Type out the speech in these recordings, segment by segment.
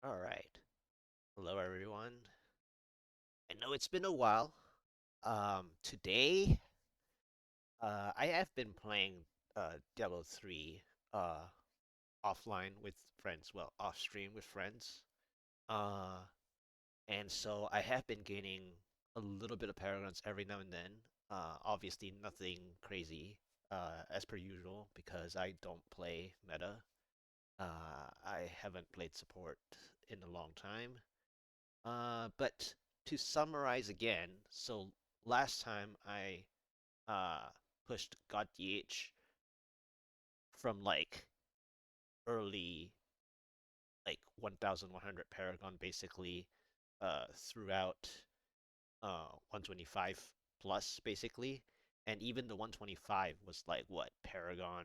All right. Hello, everyone. I know it's been a while. Today, I have been playing Diablo 3 uh, offline with friends, well, off stream with friends. Uh, and so I have been gaining a little bit of paragons every now and then. Obviously, nothing crazy as per usual because I don't play meta. I haven't played support in a long time. But to summarize again, so last time I uh pushed GoD from like early like 1100 Paragon basically throughout 125 plus basically, and even the 125 was like what Paragon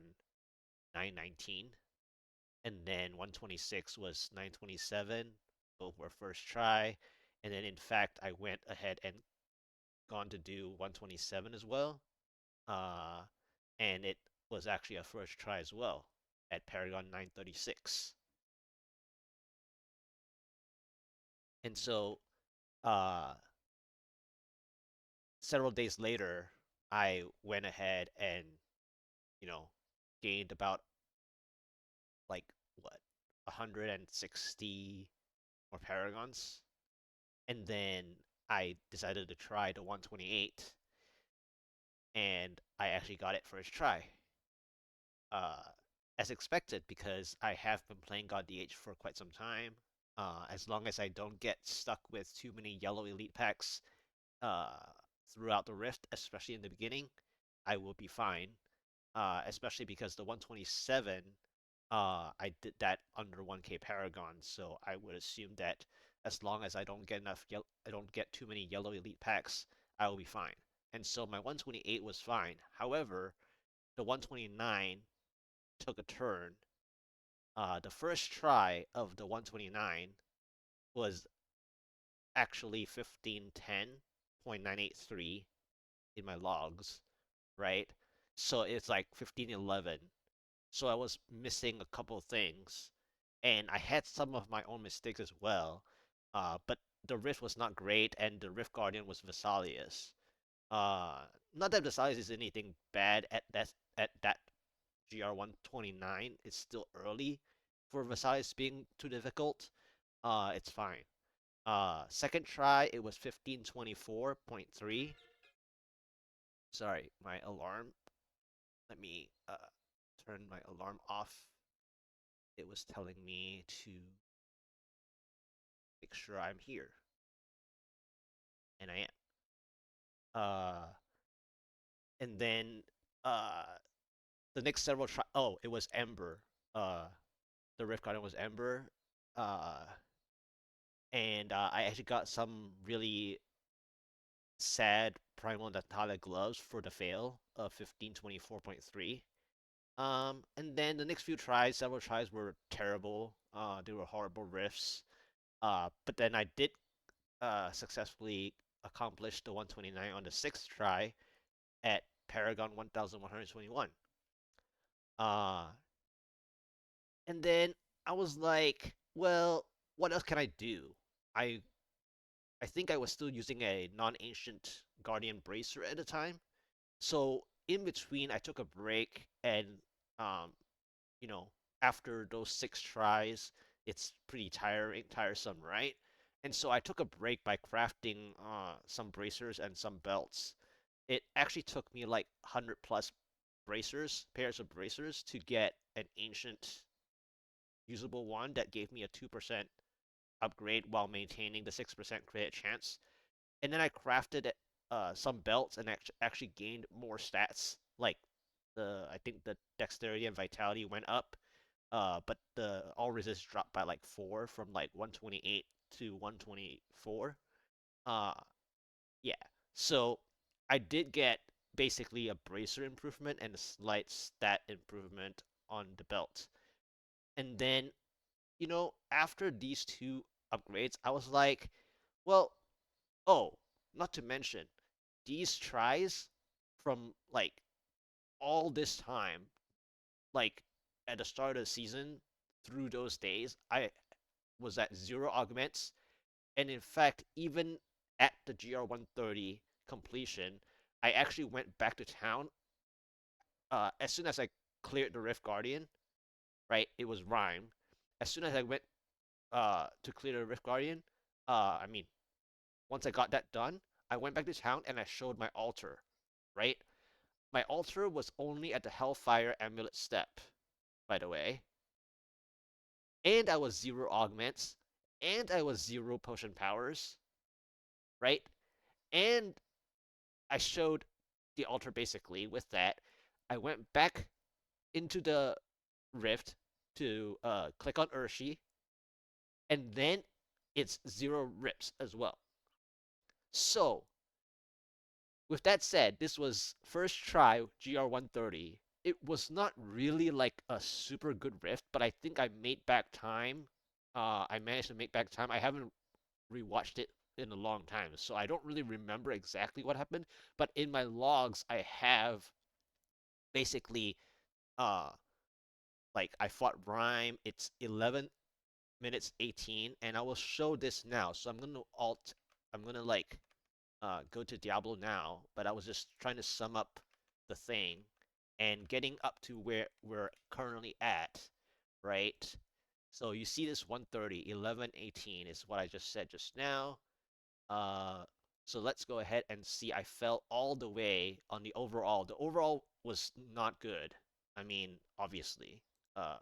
919, and then 126 was 927. Both were first try, and then in fact I went ahead and gone to do 127 as well. Uh, and it was actually a first try as well at Paragon 936. And so, uh, several days later, I went ahead and, you know, gained about like what, 160 more Paragons. And then I decided to try the 128, and I actually got it first try. uh, as expected because I have been playing God DH for quite some time. As long as I don't get stuck with too many yellow elite packs uh, throughout the rift, especially in the beginning, I will be fine. Especially because the 127, I did that under 1K Paragon, so I would assume that as long as I don't get I don't get too many yellow elite packs, I will be fine. And so my 128 was fine. However, the 129 took a turn. The first try of the 129 was actually 1510.983 in my logs, right? So it's like 1511. So I was missing a couple things, and I had some of my own mistakes as well. But the Rift was not great, and the Rift Guardian was Vesalius. Uh, Not that Vesalius is anything bad at that GR129. It's still early for Versailles being too difficult. It's fine. Second try, it was 1524.3. Sorry, my alarm. Let me turn my alarm off. It was telling me to make sure I'm here, and I am. And then uh, the next several try. Oh, it was Ember. The Rift Guardian was Ember. Uh, and I actually got some really sad Primal Natale gloves for the fail of 1524.3. And then the next few tries, several tries were terrible. They were horrible riffs. But then I did successfully accomplish the 129 on the sixth try at Paragon 1121. Uh, and then I was like, well, what else can I do? I I think I was still using a non-ancient Guardian Bracer at the time. So in between, I took a break, and um, you know, after those six tries, it's pretty tiresome, right? And so I took a break by crafting some bracers and some belts. It actually took me like 100 plus pairs of bracers, to get an ancient usable one that gave me a 2% upgrade while maintaining the 6% credit chance. And then I crafted some belts and actually gained more stats. Like I think the dexterity and vitality went up, but the all resist dropped by like 4 from like 128 to 124. Uh, yeah. So I did get basically a bracer improvement and a slight stat improvement on the belt. And then, after these two upgrades, I was like, well, oh, not to mention, these tries from like all this time, like at the start of the season through those days, was at 0 augments. And in fact, even at the GR130 completion, I actually went back to town as soon as I cleared the Rift Guardian, right? It was Rhyme. As soon as I went to clear the Rift Guardian, I mean, once I got that done, I went back to town and I showed my altar, right? My altar was only at the Hellfire Amulet step, by the way. And I was 0 augments, and I was 0 potion powers, right? And I showed the altar basically with that. I went back into the Rift to click on Urshi, and then it's 0 rips as well. So, with that said, this was first try GR130. It was not really like a super good rift, but I think I made back time. I managed to make back time. I haven't rewatched it in a long time, so I don't really remember exactly what happened. But in my logs, I have basically uh like I fought Rhyme. It's 11 minutes 18, and I will show this now. So I'm gonna alt. I'm gonna like go to Diablo now, but I was just trying to sum up the thing and getting up to where we're currently at, right? So you see this 130, 11:18 is what I just said just now. Uh, so let's go ahead and see. I fell all the way on the overall. The overall was not good. I mean, obviously. Uh,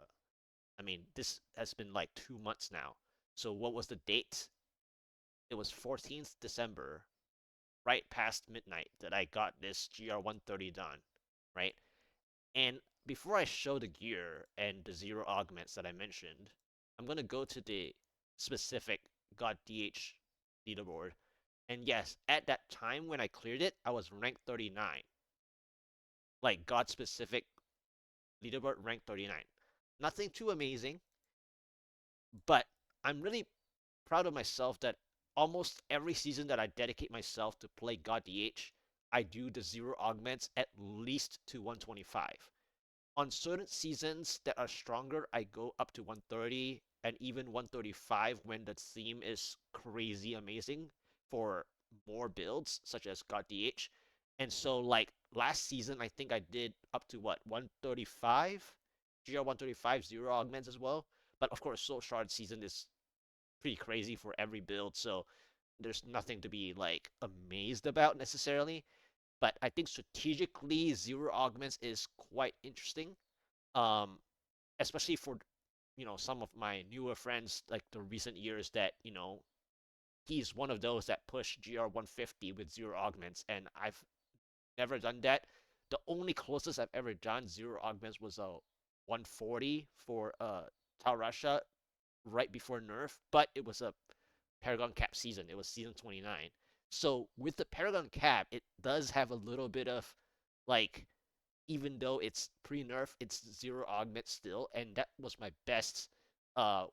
I mean, this has been like 2 months now. So what was the date? It was 14th December, right past midnight, that I got this GR130 done, right? And before I show the gear and the 0 augments that I mentioned, I'm going to go to the specific GoD leaderboard. And yes, at that time when I cleared it, I was ranked 39. Like God specific leaderboard ranked 39. Nothing too amazing, but I'm really proud of myself that almost every season that I dedicate myself to play God DH, I do the 0 augments at least to 125. On certain seasons that are stronger, I go up to 130 and even 135 when the theme is crazy amazing for more builds, such as God DH. And so, like last season, I think I did up to what 135, GR 135 0 augments as well. But of course, Soul Shard season is pretty crazy for every build, so there's nothing to be like amazed about necessarily. But I think strategically, 0 augments is quite interesting, um, especially for some of my newer friends, like the recent years that he's one of those that push GR 150 with 0 augments, and I've never done that. The only closest I've ever done 0 augments was a 140 for Tal Rasha right before nerf, but it was a Paragon Cap season. It was season 29. So with the Paragon Cap, it does have a little bit of like, even though it's pre-nerf, it's 0 augment still, and that was my best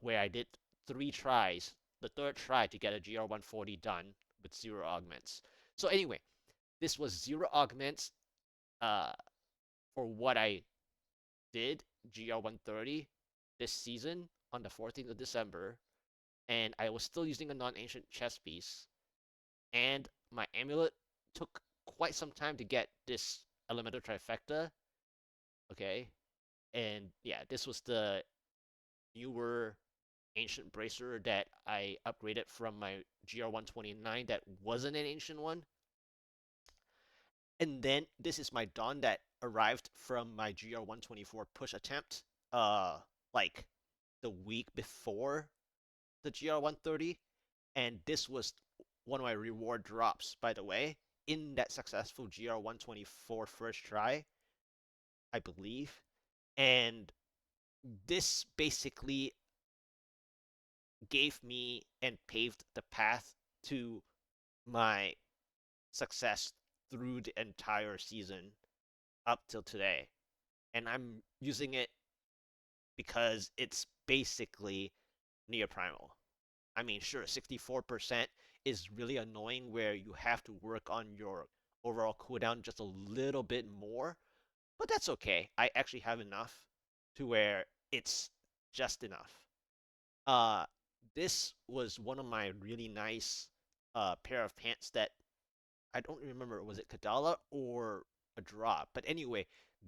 where I did 3 tries. The third try to get a GR140 done with 0 augments. So anyway, this was 0 augments uh for what I did GR130 this season on the 14th of December, and I was still using a non-ancient chess piece, and my amulet took quite some time to get this elemental trifecta. Okay, and yeah, this was the newer ancient bracer that I upgraded from my GR129 that wasn't an ancient one. And then this is my Dawn that arrived from my GR124 push attempt, like the week before the GR130. And this was one of my reward drops, by the way, in that successful GR124 first try, I believe. And this basically gave me and paved the path to my success through the entire season up till today. And I'm using it because it's basically near primal. I mean, sure, 64% is really annoying where you have to work on your overall cooldown just a little bit more, but that's okay. I actually have enough to where it's just enough. Uh, this was one of my really nice pair of pants that I don't remember, was it Kadala or a drop? But anyway,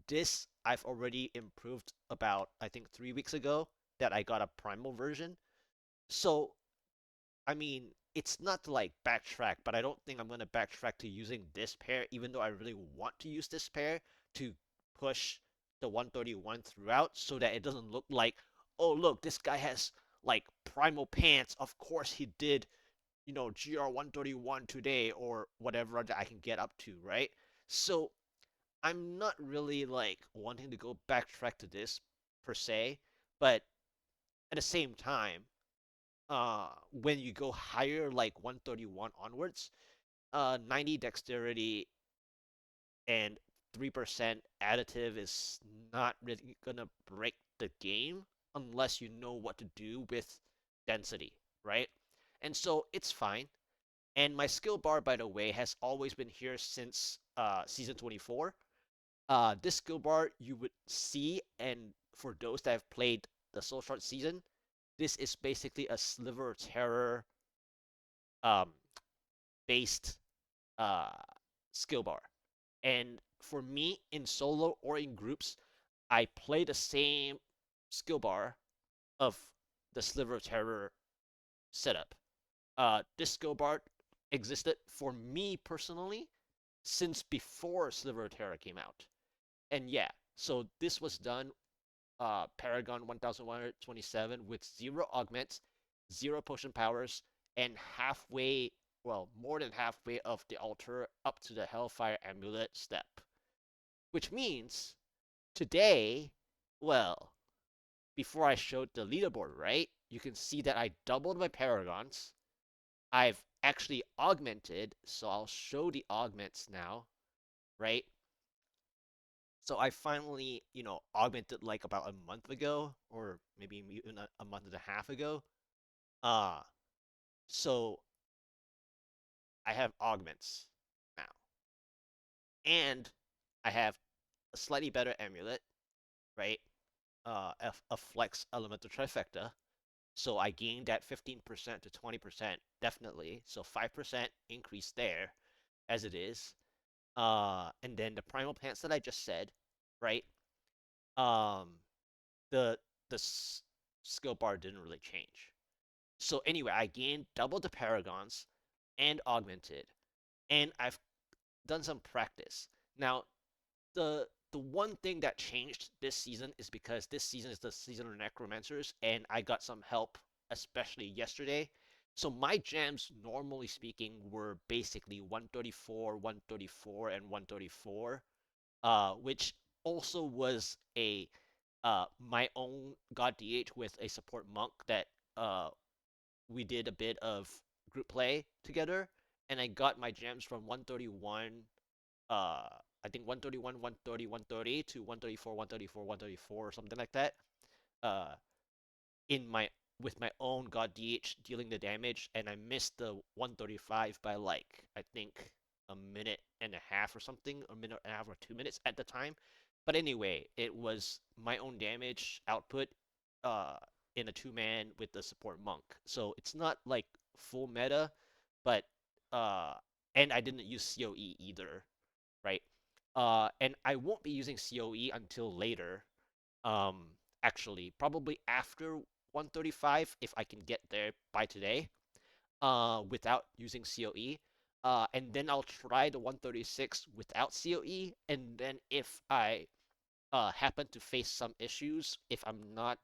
this I've already improved about, I think, 3 weeks ago that I got a primal version. So, I mean, it's not to like backtrack, but I don't think I'm gonna backtrack to using this pair, even though I really want to use this pair to push the 131 throughout so that it doesn't look like, oh, look, this guy has like primal pants. Of course he did, GR 131 today or whatever that I can get up to, right? So I'm not really like wanting to go backtrack to this per se, but at the same time, when you go higher like 131 onwards, 90 dexterity and 3% additive is not really gonna break the game unless you know what to do with density, right? And so it's fine. And my skill bar, by the way, has always been here since season 24. This skill bar you would see, and for those that have played the Soul Shard season, this is basically a Sliver of Terror um, based uh, skill bar. And for me, in solo or in groups, I play the same skill bar of the Sliver of Terror setup. This skill bar existed for me personally since before Sliver of Terror came out. And yeah, so this was done Paragon 1127 with zero augments, zero potion powers, and halfway, well, more than halfway of the altar up to the Hellfire Amulet step. Which means today, well, before I showed the leaderboard, right? You can see that I doubled my paragons. I've actually augmented, so I'll show the augments now, right? So I finally, augmented like about a month ago, or maybe even a month and a half ago. Uh, so I have augments now. And I have a slightly better amulet, right? A flex elemental trifecta. So I gained that 15% to 20%, definitely. So 5% increase there as it is. And then the primal pants that I just said, right? Um, the the skill bar didn't really change. So anyway, I gained double the paragons and augmented, and I've done some practice. Now, the one thing that changed this season is because this season is the season of necromancers, and I got some help, especially yesterday. So my gems, normally speaking, were basically 134, 134, and 134, which also was a my own God DH with a support monk that uh, we did a bit of group play together, and I got my gems from 131, uh, I think 131, 130, 130 to 134, 134, 134, or something like that. Uh, in my with my own God DH dealing the damage, and I missed the 135 by like I think a minute and a half or something, a minute and a half or 2 minutes at the time. But anyway, it was my own damage output uh, in a two-man with the support monk. So it's not like full meta, but uh, and I didn't use COE either, right? And I won't be using COE until later, um, actually, probably after 135 if I can get there by today, without using COE. And then I'll try the 136 without COE, and then if I happen to face some issues, if I'm not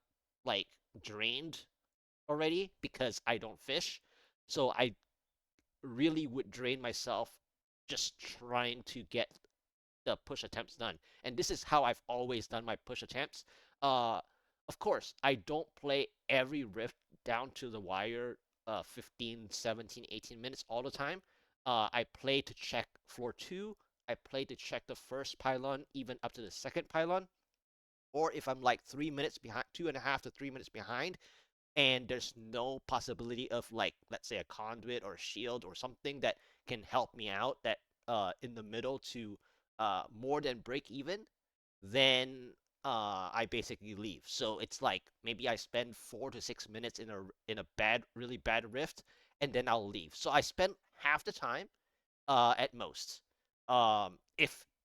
like drained already because I don't fish, so I really would drain myself just trying to get the push attempts done. And this is how I've always done my push attempts. Uh, of course, I don't play every rift down to the wire 15, 17, 18 minutes all the time. I play to check floor 2. I play to check the first pylon, even up to the second pylon. Or if I'm like 3 minutes behind, 2.5 to 3 minutes behind, and there's no possibility of like, let's say, a conduit or a shield or something that can help me out that in the middle to more than break even, then I basically leave. So it's like maybe I spend 4 to 6 minutes in a really bad rift, and then I'll leave. So I spend half the time, at most.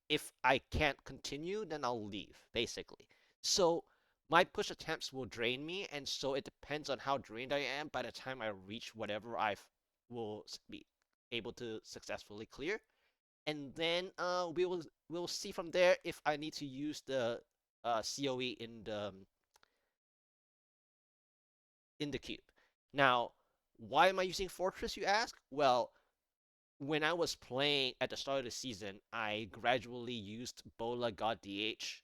If I can't continue, then I'll leave, basically. So my push attempts will drain me, and so it depends on how drained I am by the time I reach whatever I will be able to successfully clear. And then we'll see from there if I need to use the COE in the cube. Now, why am I using Fortress, you ask? Well, when I was playing at the start of the season, I gradually used Bola God DH,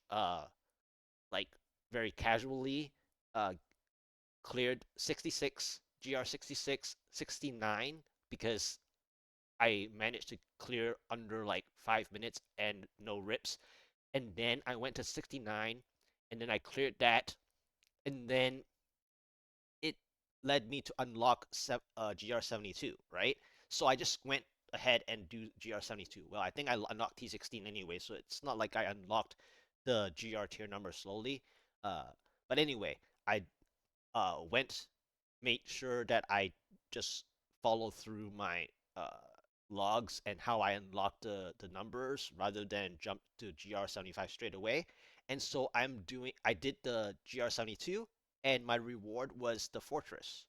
like very casually, uh, cleared 66, GR 66, 69 because I managed to clear under like 5 minutes and no rips. And then I went to 69, and then I cleared that, and then it led me to unlock GR72, right? So I just went ahead and do GR72. Well, I think I unlocked T16 anyway, so it's not like I unlocked the GR tier number slowly. Uh, but anyway, I made sure that I just follow through my uh, logs and how I unlock the numbers rather than jump to GR75 straight away. And so I did the GR72, and my reward was the fortress,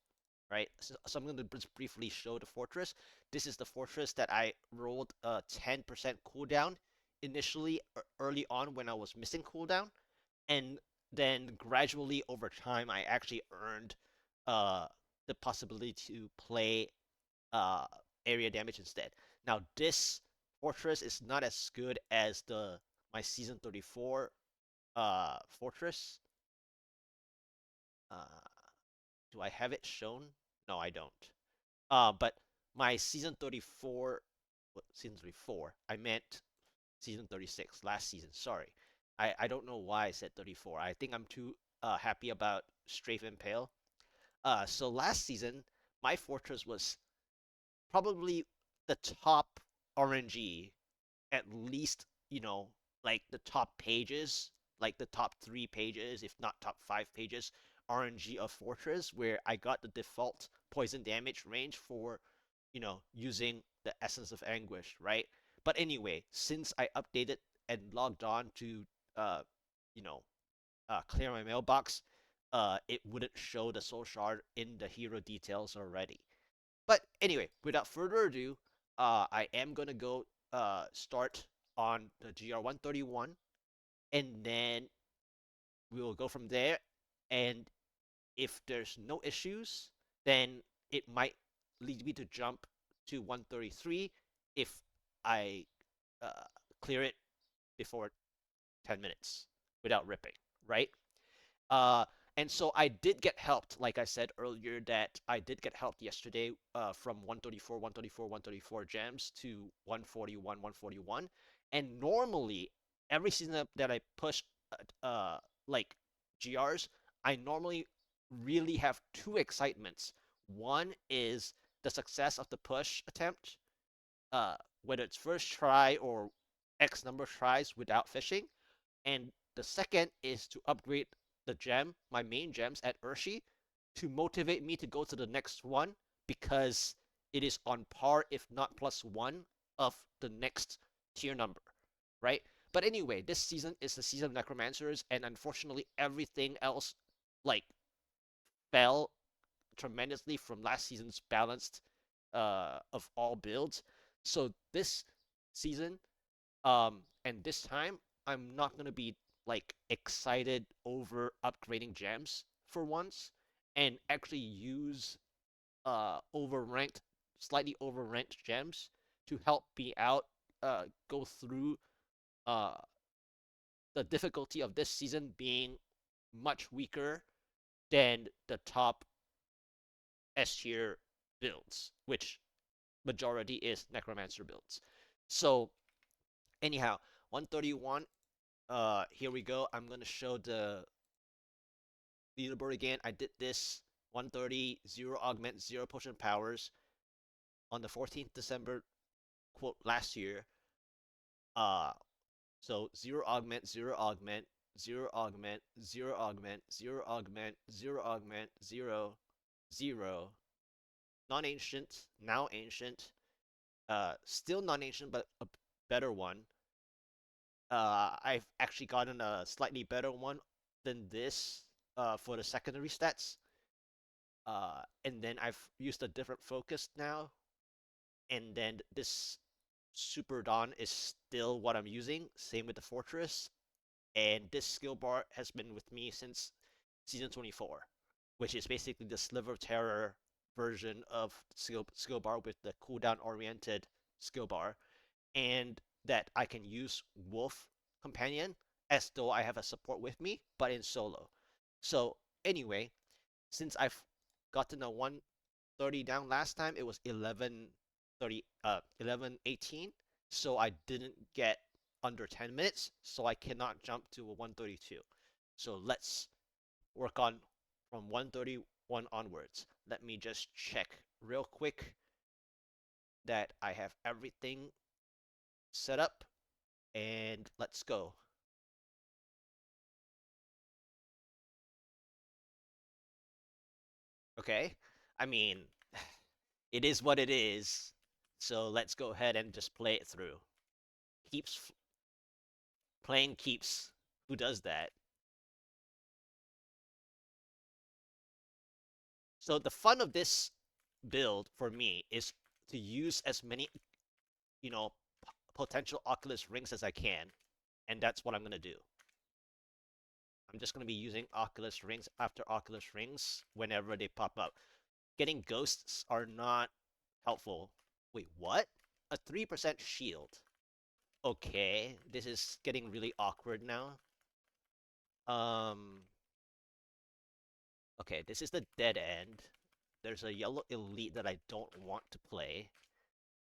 right? So I'm going to just briefly show the fortress. This is the fortress that I rolled a 10% cooldown initially early on when I was missing cooldown, and then gradually over time I actually earned uh, the possibility to play uh, area damage instead. Now this fortress is not as good as the my season 34 fortress. Uh, do I have it shown? No, I don't. But my season 34, what, season 34, I meant season 36, last season. Sorry. I don't know why I said 34. I think I'm too happy about Strafe and Pale. So last season, my fortress was probably the top RNG, at least, like the top pages, like the top 3 pages, if not top 5 pages, RNG of Fortress, where I got the default poison damage range for, using the Essence of Anguish, right? But anyway, since I updated and logged on to, uh, you know, clear my mailbox, it wouldn't show the soul shard in the hero details already. But anyway, without further ado, I am gonna go start on the GR131, and then we will go from there. And if there's no issues, then it might lead me to jump to 133 if I uh, clear it before 10 minutes without ripping, right? Uh, and so I did get helped, like I said earlier, that I did get helped yesterday from 134, 134, 134 gems to 141, 141. And normally, every season that I push like GRs, I normally really have two excitements. One is the success of the push attempt, uh, whether it's first try or X number of tries without fishing, and the second is to upgrade the gem, my main gems at Urshi, to motivate me to go to the next one because it is on par, if not +1, of the next tier number, right? But anyway, this season is the season of Necromancers, and unfortunately, everything else like fell tremendously from last season's balanced of all builds. So this season, and this time, I'm not gonna be like excited over upgrading gems for once, and actually use overranked, slightly overranked gems to help me out. Go through uh the difficulty of this season being much weaker than the top S tier builds, which majority is Necromancer builds. So anyhow, 131. Here we go. I'm gonna show the leaderboard again. I did this 130, 0 augment, 0 potion powers on the 14th December, quote, last year. Uh, so 0 augment, 0 augment. 0 augment, 0 augment, 0 augment, 0 augment, 0, 0. Non-ancient, now ancient. Still non-ancient, but a better one. I've actually gotten a slightly better one than this for the secondary stats. And then I've used a different focus now. And then this Super Dawn is still what I'm using. Same with the Fortress. And this skill bar has been with me since season 24, which is basically the Sliver of Terror version of skill bar with the cooldown oriented skill bar, and that I can use Wolf Companion as though I have a support with me, but in solo. So anyway, since I've gotten a 130 down last time, it was 11:18, so I didn't get under 10 minutes, so I cannot jump to a 132. So let's work on from 131 onwards. Let me just check real quick that I have everything set up, and let's go. Okay? I mean, it is what it is. So let's go ahead and just play it through. Keeps playing keeps. Who does that? So the fun of this build for me is to use as many, you know, potential Oculus rings as I can, and that's what I'm gonna do. I'm just gonna be using Oculus rings after Oculus rings whenever they pop up. Getting ghosts are not helpful. Wait, what? A 3% shield. Okay, this is getting really awkward now. Um, okay, this is the dead end. There's a yellow elite that I don't want to play.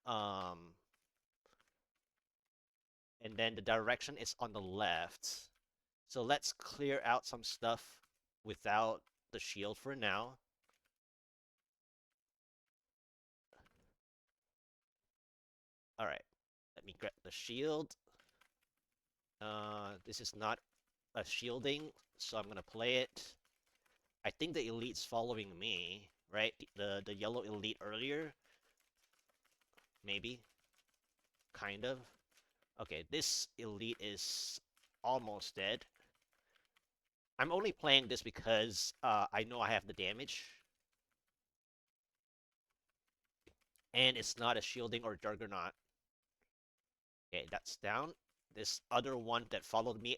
Um, and then the direction is on the left. So let's clear out some stuff without the shield for now. All right, let me get the shield. This is not a shielding, so I'm gonna play it. I think the elite's following me, right? The yellow elite earlier, maybe, kind of. Okay, this elite is almost dead. I'm only playing this because I know I have the damage, and it's not a shielding or juggernaut. Okay, that's down. This other one that followed me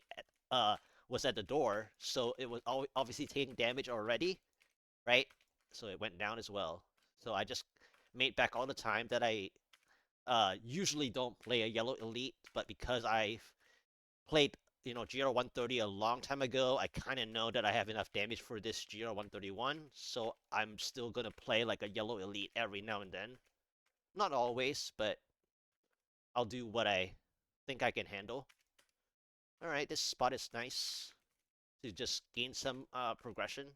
was at the door, so it was obviously taking damage already, right? So it went down as well. So I just made back all the time that I usually don't play a yellow elite, but because I've played, GR 130 a long time ago, I kind of know that I have enough damage for this GR 131, so I'm still gonna play like a yellow elite every now and then. Not always, but I'll do what I think I can handle. Alright, this spot is nice to just gain some progression.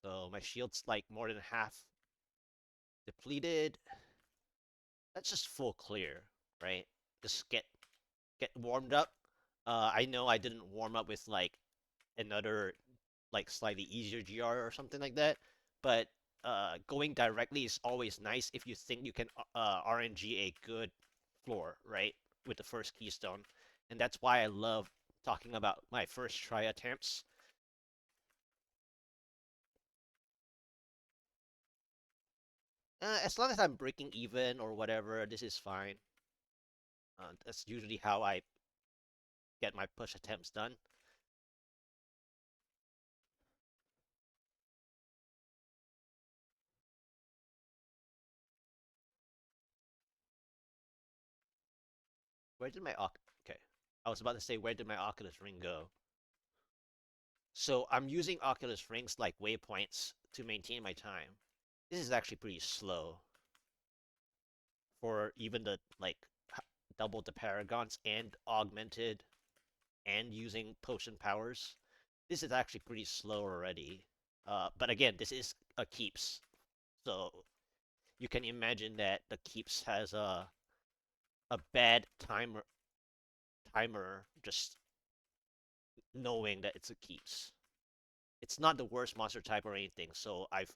So my shield's like more than half depleted. That's just full clear, right? Just get warmed up. I know I didn't warm up with like another like slightly easier GR or something like that, but going directly is always nice if you think you can RNG a good floor, right? With the first keystone. And that's why I love talking about my first try attempts. As long as I'm breaking even or whatever, this is fine. That's usually how I get my push attempts done. Where did my okay? I was about to say where did my Oculus ring go? So I'm using Oculus rings like waypoints to maintain my time. This is actually pretty slow for even the like double the paragons and augmented and using potion powers. This is actually pretty slow already. But again, this is a keeps, so you can imagine that the keeps has a bad timer just knowing that it's a keeps. It's not the worst monster type or anything, so I've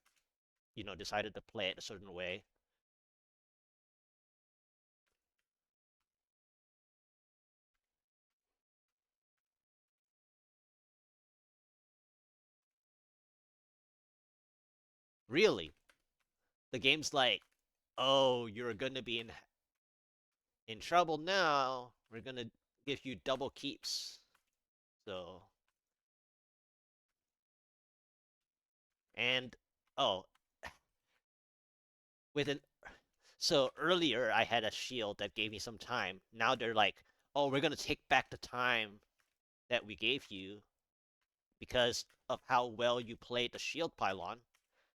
decided to play it a certain way. Really, the game's like, oh, you're gonna be in trouble now. We're gonna give you double keeps. So and oh, with an so earlier I had a shield that gave me some time. Now they're like, oh, we're gonna take back the time that we gave you because of how well you played the shield pylon.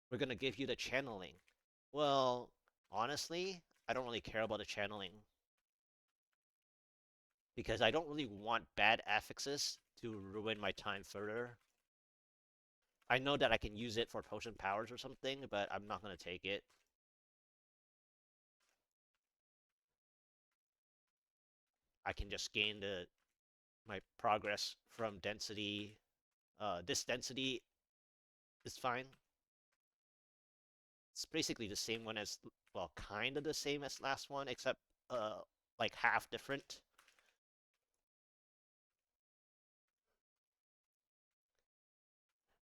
We're gonna give you the channeling. Well, honestly, I don't really care about the channeling because I don't really want bad affixes to ruin my time further. I know that I can use it for potion powers or something, but I'm not gonna take it. I can just gain the my progress from density. This density is fine. It's basically the same one as, well, kind of the same as last one, except like half different.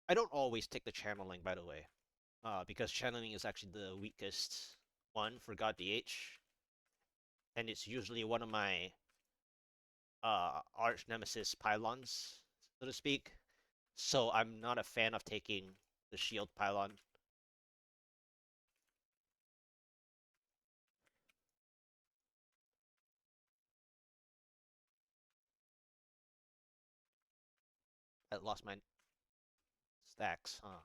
I don't always take the channeling, by the way, because channeling is actually the weakest one for GoD, and it's usually one of my arch nemesis pylons, so to speak. So I'm not a fan of taking the shield pylon. I lost my stacks, huh?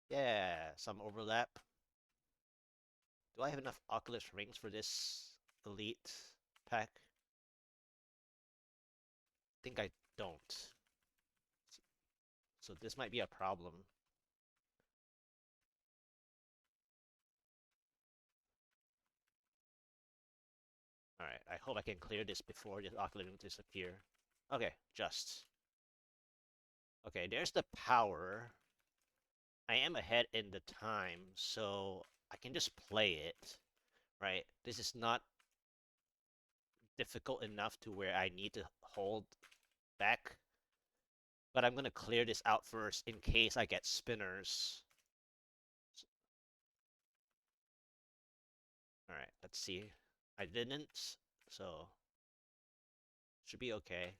Yeah, some overlap. Do I have enough Oculus rings for this elite pack? I think I don't. So this might be a problem. Alright, I hope I can clear this before the Oculus rings disappear. Okay, just. Okay, there's the power. I am ahead in the time, so I can just play it, right? This is not difficult enough to where I need to hold back. But I'm gonna clear this out first in case I get spinners. Alright, let's see. I didn't, so should be okay.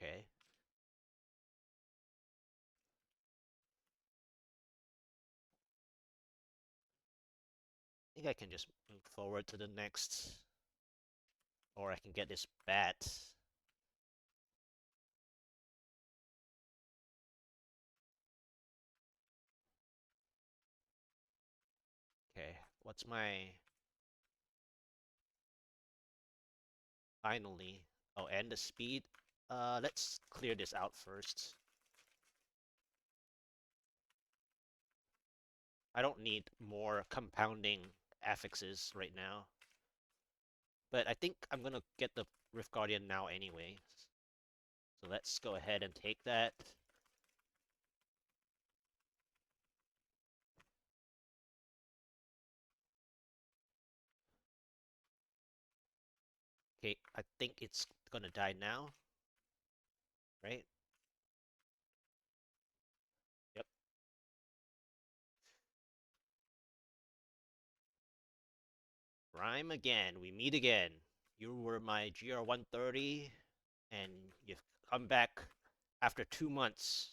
Okay. I think I can just move forward to the next, or I can get this bat. Okay, what's my finally? Oh, and the speed. Let's clear this out first. I don't need more compounding affixes right now. But I think I'm gonna get the Rift Guardian now anyway. So let's go ahead and take that. Okay, I think it's gonna die now, right? Yep. Rhyme again. We meet again. You were my GR130, and you've come back after 2 months,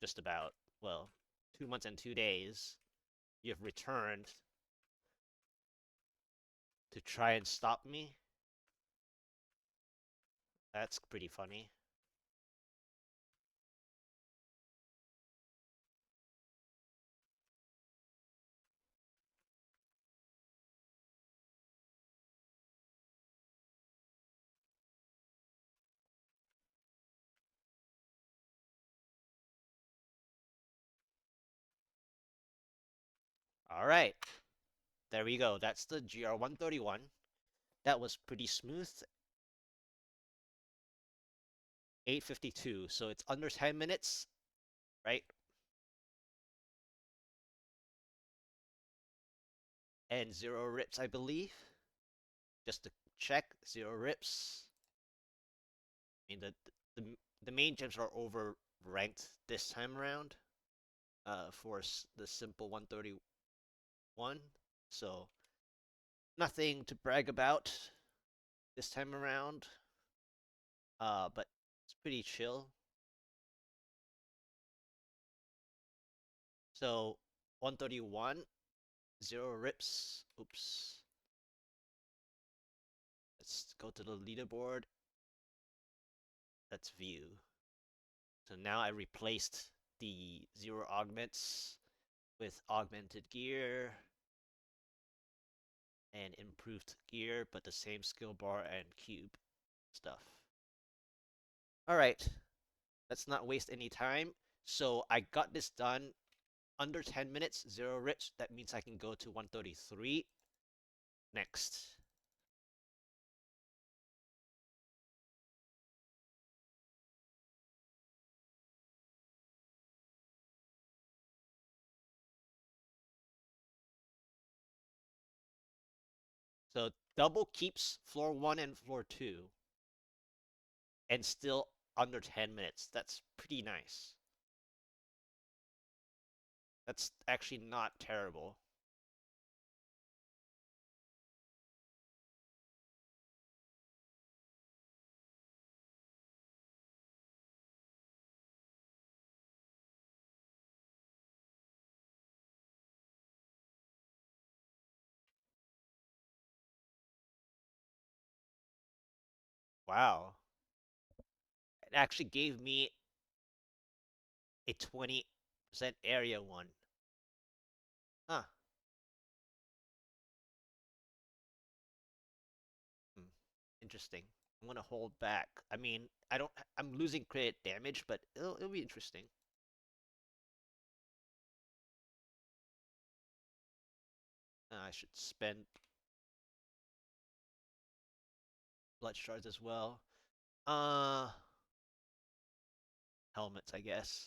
just about. Well, 2 months and 2 days. You've returned to try and stop me. That's pretty funny. All right, there we go. That's the GR131. That was pretty smooth. 8:52, so it's under 10 minutes, right? And 0 rips, I believe. Just to check, 0 rips. I mean, the, the main gems are over ranked this time around for the simple 131. So nothing to brag about this time around. But it's pretty chill. So 131, 0 rips. Oops. Let's go to the leaderboard. Let's view. So now I replaced the 0 augments with augmented gear and improved gear, but the same skill bar and cube stuff. All right, let's not waste any time. So I got this done under 10 minutes, 0 rips. That means I can go to 133 next. So double keeps floor 1 and floor 2 and still under 10 minutes. That's pretty nice. That's actually not terrible. Wow. It actually gave me a 20% area one. Huh. Hmm. Interesting. I'm gonna hold back. I mean, I don't. I'm losing credit damage, but it'll be interesting. I should spend blood shards as well. Uh, helmets, I guess.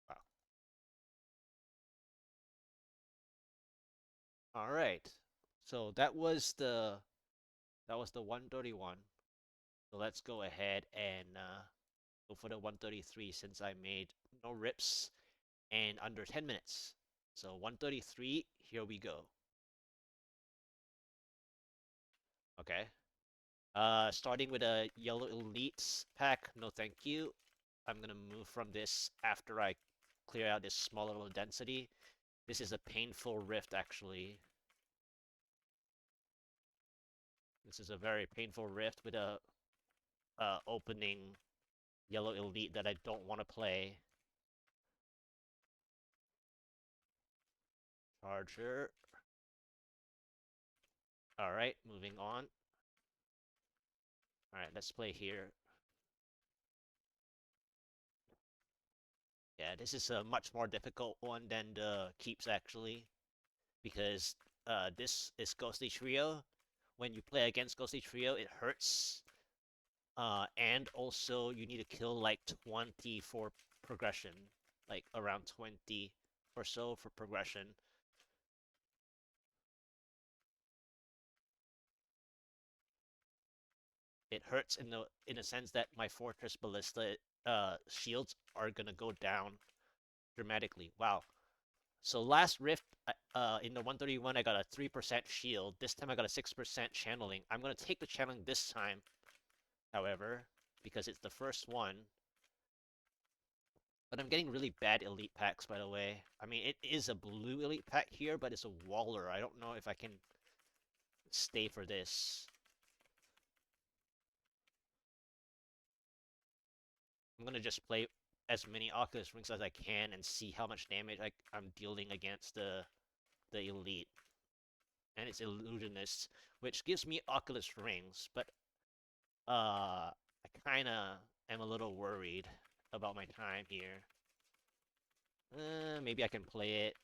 Wow. All right. So that was the 131. So let's go ahead and go for the 133 since I made no rips and under 10 minutes. So 133, here we go. Okay. Starting with a yellow elites pack, no thank you. I'm gonna move from this after I clear out this small little density. This is a painful rift, actually. This is a very painful rift with a opening yellow elite that I don't want to play. Charger. All right, moving on. All right, let's play here. Yeah, this is a much more difficult one than the keeps, actually, because this is Ghostly Trio. When you play against Ghostly Trio, it hurts. And also you need to kill like 20 for progression, like around 20 or so for progression. It hurts in a sense that my Fortress Ballista shields are gonna go down dramatically. Wow. So last rift in the 131 I got a 3% shield. This time I got a 6% channeling. I'm gonna take the channeling this time, however, because it's the first one. But I'm getting really bad elite packs, by the way. I mean, it is a blue elite pack here, but it's a Waller. I don't know if I can stay for this. I'm gonna just play as many Oculus Rings as I can and see how much damage I'm dealing against the elite. And it's Illusionists, which gives me Oculus Rings, but I kinda am a little worried about my time here. Maybe I can play it.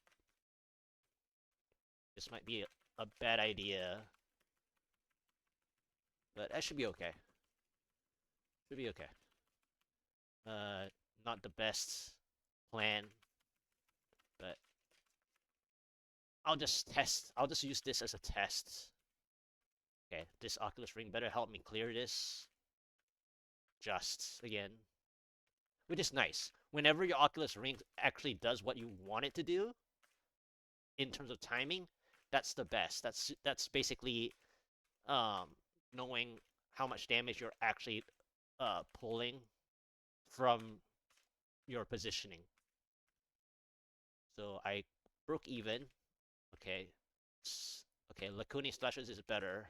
This might be a bad idea, but that should be okay. Should be okay. Uh, not the best plan, but I'll just test. I'll just use this as a test. Okay, this Oculus Ring better help me clear this. Just again, which is nice. Whenever your Oculus Ring actually does what you want it to do in terms of timing, that's the best. That's basically um, knowing how much damage you're actually pulling from your positioning. So I broke even. Okay. Okay, Lacuni Slashes is better.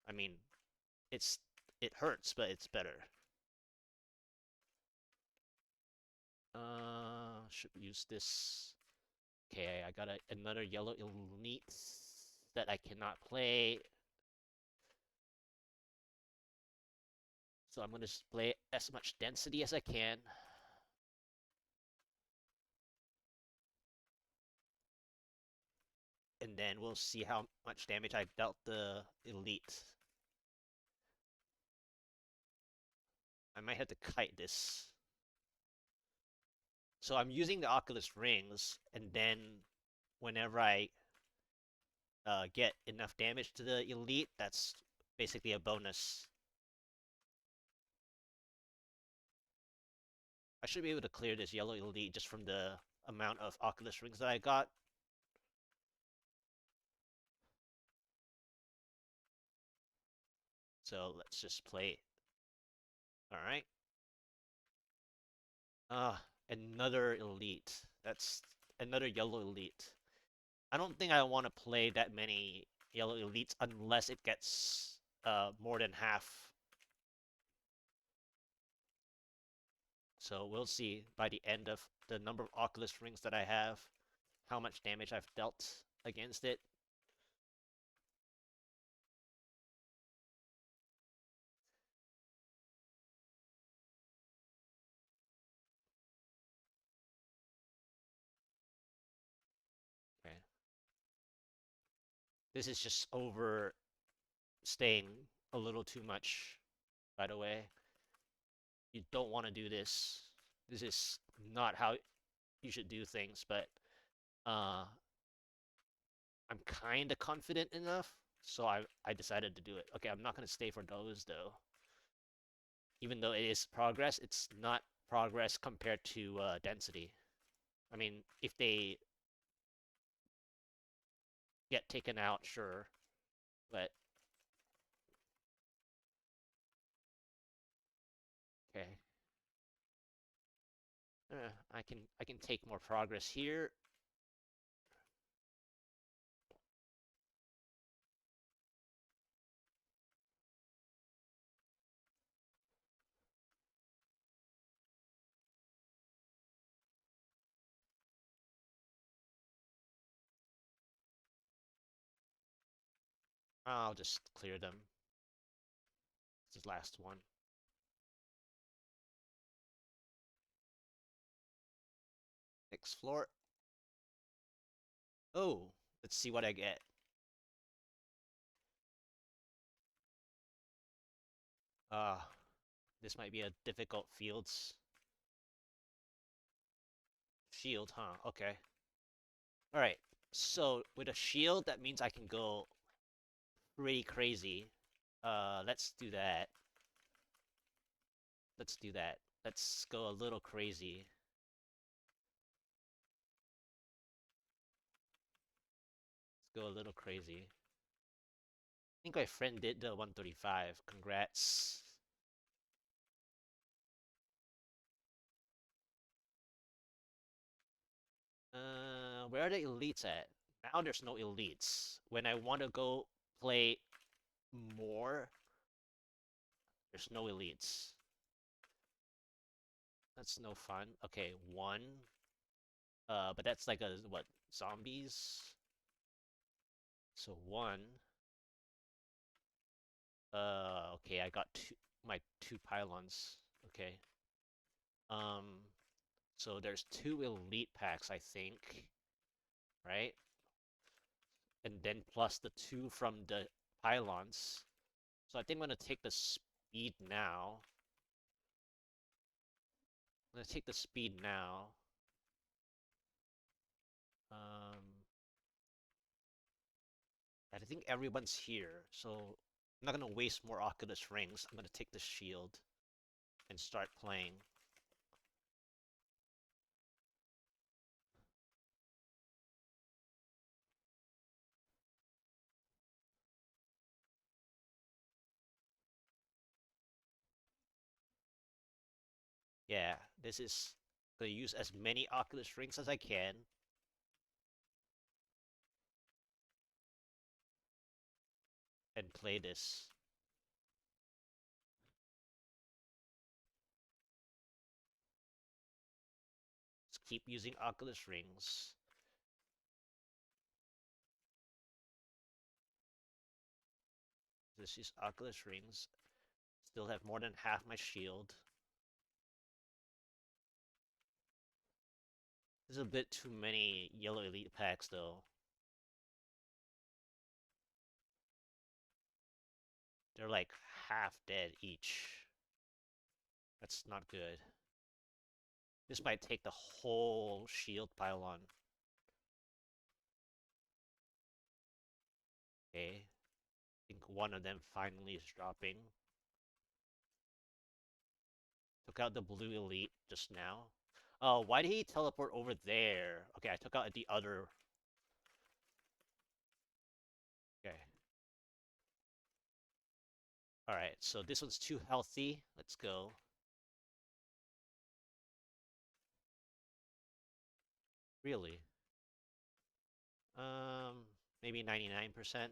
I mean, it's it hurts, but it's better. Should use this. Okay, I got another yellow elite that I cannot play. So I'm gonna play as much density as I can. And then we'll see how much damage I've dealt the elite. I might have to kite this. So I'm using the Oculus Rings, and then whenever I get enough damage to the elite, that's basically a bonus. I should be able to clear this yellow elite just from the amount of Oculus Rings that I got. So let's just play. Alright. Another elite. That's another yellow elite. I don't think I want to play that many yellow elites unless it gets more than half. So we'll see by the end of the number of Oculus Rings that I have, how much damage I've dealt against it. Okay. This is just overstaying a little too much, by the way. You don't want to do this. This is not how you should do things, but uh, I'm kind of confident enough, so I decided to do it. Okay, I'm not going to stay for those, though. Even though it is progress, it's not progress compared to density. I mean, if they get taken out, sure, but okay. I can take more progress here. I'll just clear them. This is the last one. Next floor. Oh, let's see what I get. Uh, this might be a difficult fields. Shield, huh? Okay. Alright. So with a shield, that means I can go pretty crazy. Let's do that. Let's do that. Let's go a little crazy. Let's go a little crazy. I think my friend did the 135. Congrats. Where are the elites at? Now there's no elites. When I want to go play more, there's no elites. That's no fun. Okay, one. But that's like a what? Zombies. So one. Okay, I got my two pylons. Okay. Um, so there's two elite packs, I think, right? And then plus the two from the pylons. So I think I'm gonna take the speed now. I'm gonna take the speed now. Um, I think everyone's here, so I'm not gonna waste more Oculus rings. I'm gonna take the shield and start playing. Yeah, this is gonna use as many Oculus rings as I can. And play this. Just keep using Oculus rings. This is Oculus rings. Still have more than half my shield. There's a bit too many yellow elite packs though. They're like half dead each. That's not good. This might take the whole shield pylon. Okay. I think one of them finally is dropping. Took out the blue elite just now. Oh, why did he teleport over there? Okay, I took out the other. Okay. Alright, so this one's too healthy. Let's go. Really? Maybe 99%.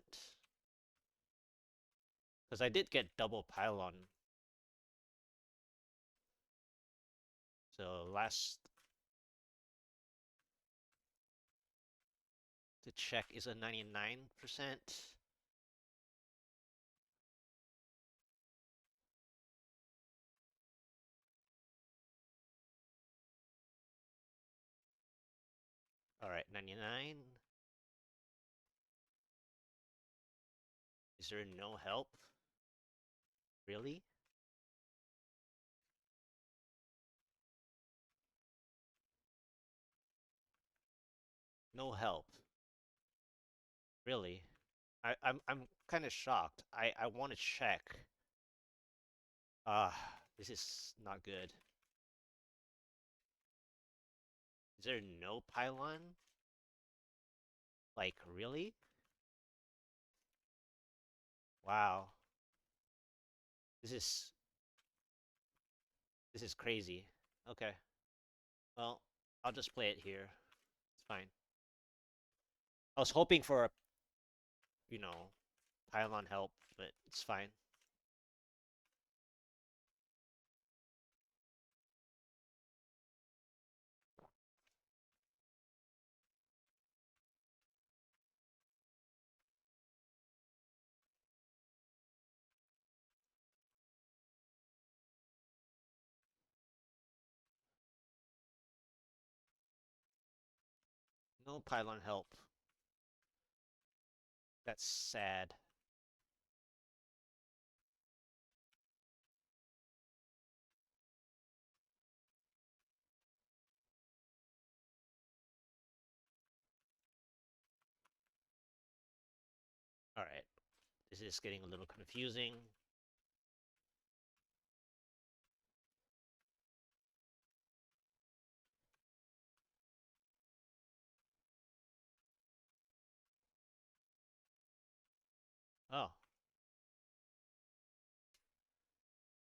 Because I did get double pylon. So last to check is a 99%. Alright, 99. Is there no help? Really? No help. Really? I'm kind of shocked. I want to check. This is not good. Is there no pylon? Like, really? Wow. This is this is crazy. Okay. Well, I'll just play it here. It's fine. I was hoping for, you know, pylon help, but it's fine. No pylon help. That's sad. Alright. This is getting a little confusing. Oh.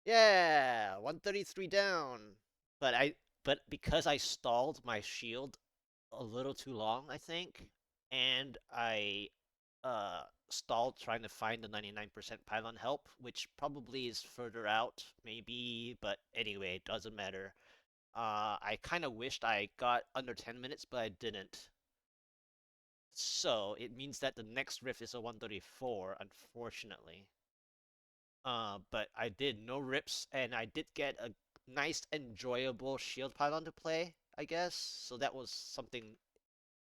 Yeah! 133 down! But because I stalled my shield a little too long, I think, and I stalled trying to find the 99% pylon help, which probably is further out, maybe, but anyway, it doesn't matter. I kind of wished I got under 10 minutes, but I didn't. So it means that the next rift is a 134, unfortunately. But I did no rips, and I did get a nice, enjoyable shield pylon to play, I guess. So that was something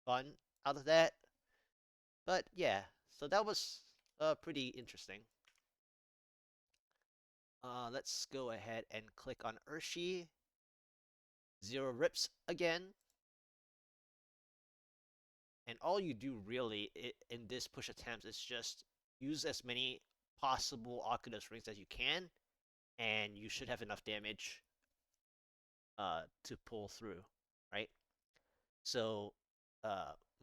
fun out of that. But yeah, so that was pretty interesting. Let's go ahead and click on Urshi. 0 rips again. And all you do really in this push attempts is just use as many possible Oculus rings as you can, and you should have enough damage to pull through, right? So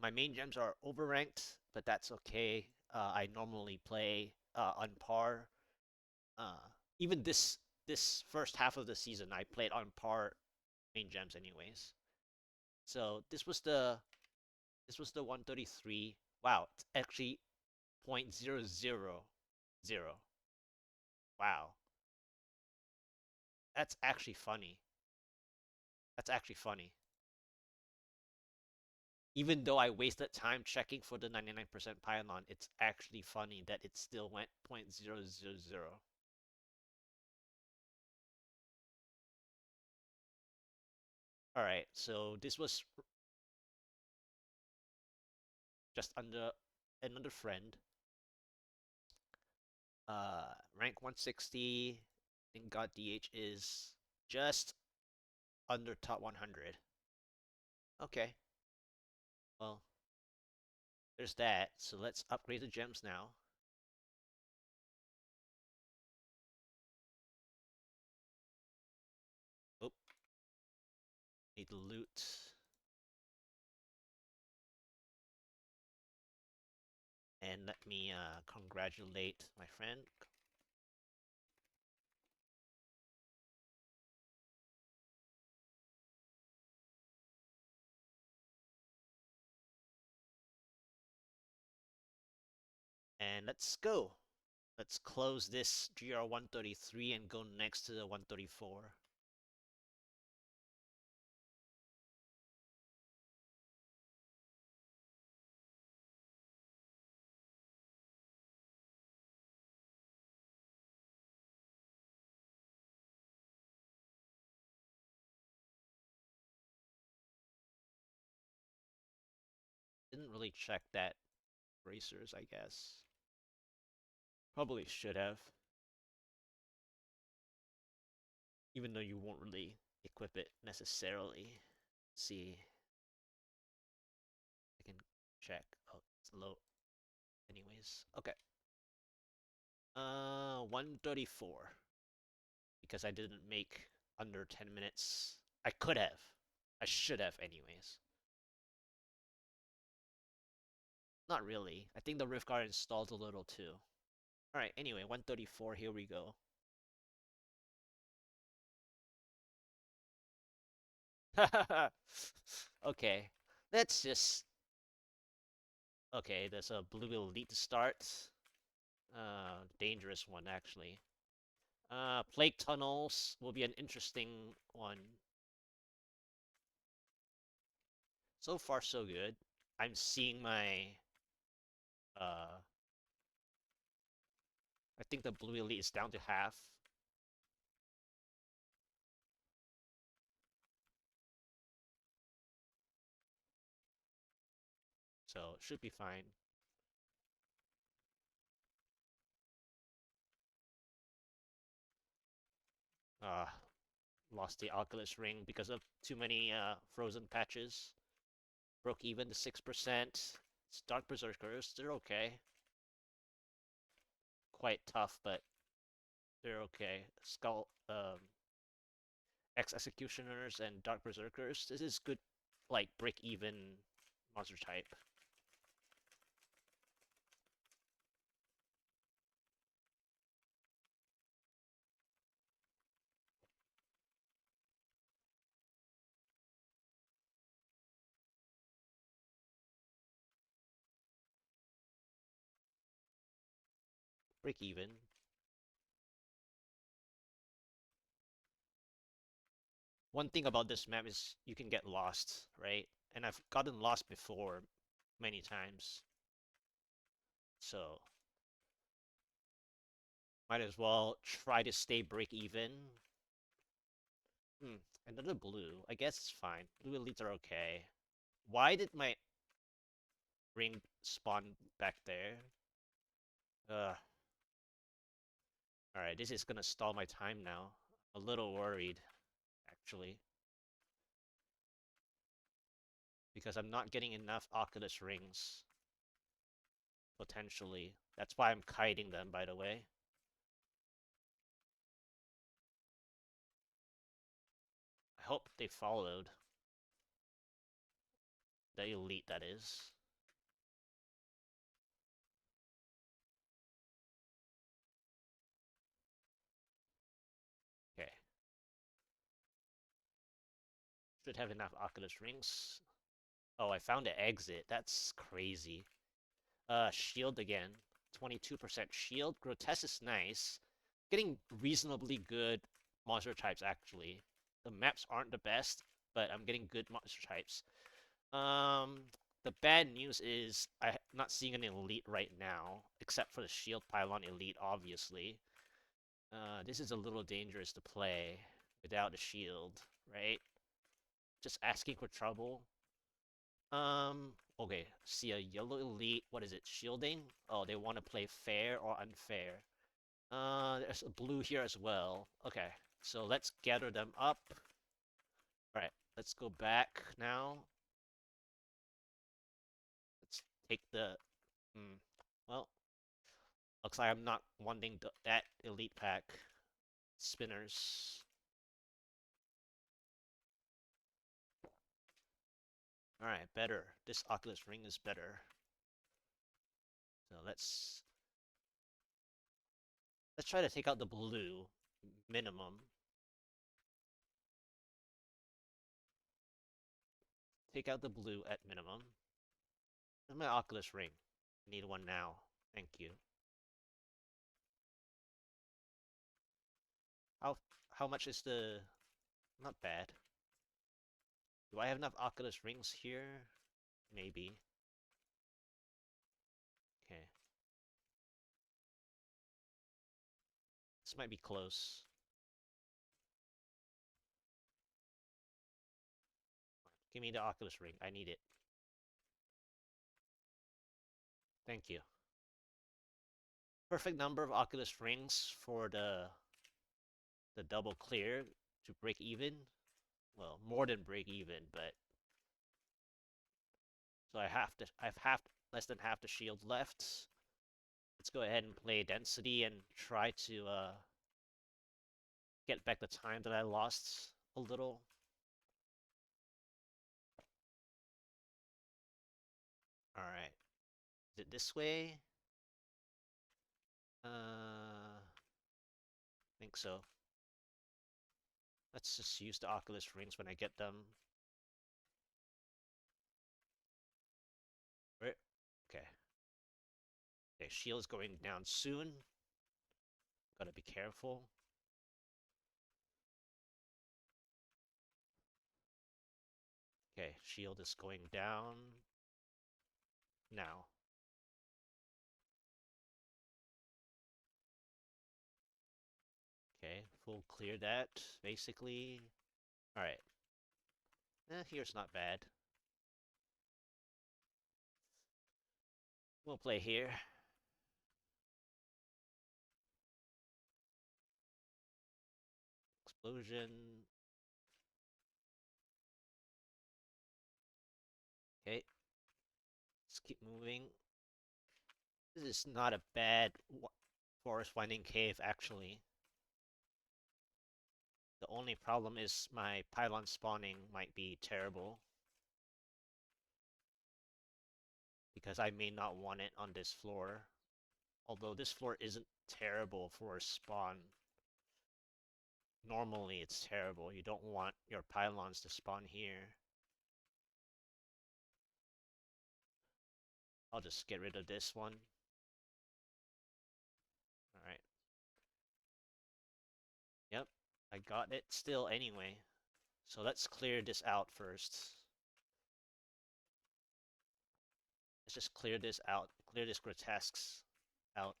my main gems are overranked, but that's okay. I normally play on par. Uh, Even this first half of the season, I played on par main gems anyways. So this was the 133. Wow, it's actually 0.000. Wow, that's actually funny. That's actually funny. Even though I wasted time checking for the 99% pylon, it's actually funny that it still went 0.000. All right, so this was just under another friend. Rank 160. I think God DH is just under top 100. Okay, well, there's that. So let's upgrade the gems now. Oh, need to loot. And let me congratulate my friend. And let's go. Let's close this GR133 and go next to the 134. Didn't really check that bracers, I guess. Probably should have. Even though you won't really equip it necessarily. Let's see. I can check. Oh, it's low. Anyways, okay. 134. Because I didn't make under 10 minutes. I could have. I should have, anyways. Not really. I think the Rift Guard installed a little too. Alright, anyway, 134, here we go. Okay, let's just... Okay, there's a blue elite to start. Dangerous one, actually. Plague Tunnels will be an interesting one. So far, so good. I'm seeing my... I think the blue elite is down to half. So, it should be fine. Lost the Oculus Ring because of too many frozen patches. Broke even to 6%. It's Dark Berserkers, they're okay. Quite tough, but they're okay. Skull, Ex-Executioners and Dark Berserkers. This is good, like, break-even monster type. Break even. One thing about this map is you can get lost, right? And I've gotten lost before many times. So might as well try to stay break even. Hmm, another blue. I guess it's fine. Blue elites are okay. Why did my ring spawn back there? Ugh. Alright, this is gonna stall my time now. A little worried, actually. Because I'm not getting enough Oculus rings. Potentially. That's why I'm kiting them, by the way. I hope they followed. The elite, that is. Okay. Should have enough Oculus rings. Oh, I found an exit. That's crazy. Shield again. 22% shield. Grotesque is nice. Getting reasonably good monster types, actually. The maps aren't the best, but I'm getting good monster types. The bad news is I'm not seeing an elite right now, except for the shield pylon elite, obviously. This is a little dangerous to play without a shield, right? Just asking for trouble. Okay, see a yellow elite. What is it? Shielding? Oh, they want to play fair or unfair. There's a blue here as well. Okay, so let's gather them up. Alright, let's go back now. Let's take the... Hmm, well, looks like I'm not wanting that elite pack. Spinners. Alright, better. This Oculus ring is better. So let's try to take out the blue minimum. Take out the blue at minimum. Where's my Oculus ring? I need one now. Thank you. How how much is the... Not bad. Do I have enough Oculus rings here? Maybe. Okay. This might be close. Give me the Oculus ring. I need it. Thank you. Perfect number of Oculus rings for the double clear to break even. Well, more than break even, but so I've less than half the shield left. Let's go ahead and play density and try to get back the time that I lost a little. Alright. Is it this way? I think so. Let's just use the Oculus rings when I get them. Right? Okay. Okay, shield is going down soon. Gotta be careful. Okay, shield is going down now. Okay, full clear that, basically. Alright. Here's not bad. We'll play here. Explosion. Okay. Let's keep moving. This is not a bad forest winding cave, actually. The only problem is my pylon spawning might be terrible. Because I may not want it on this floor. Although this floor isn't terrible for a spawn. Normally it's terrible. You don't want your pylons to spawn here. I'll just get rid of this one. I got it still anyway. So let's clear this out first. Let's just clear this out. Clear this grotesques out.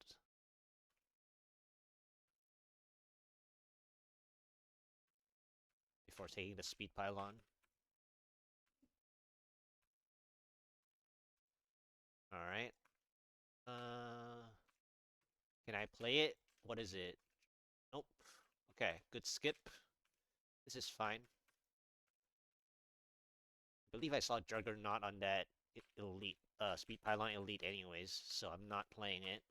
Before taking the speed pylon. Alright. Can I play it? What is it? Nope. Okay, good skip. This is fine. I believe I saw Juggernaut on that elite, speed pylon elite anyways, so I'm not playing it.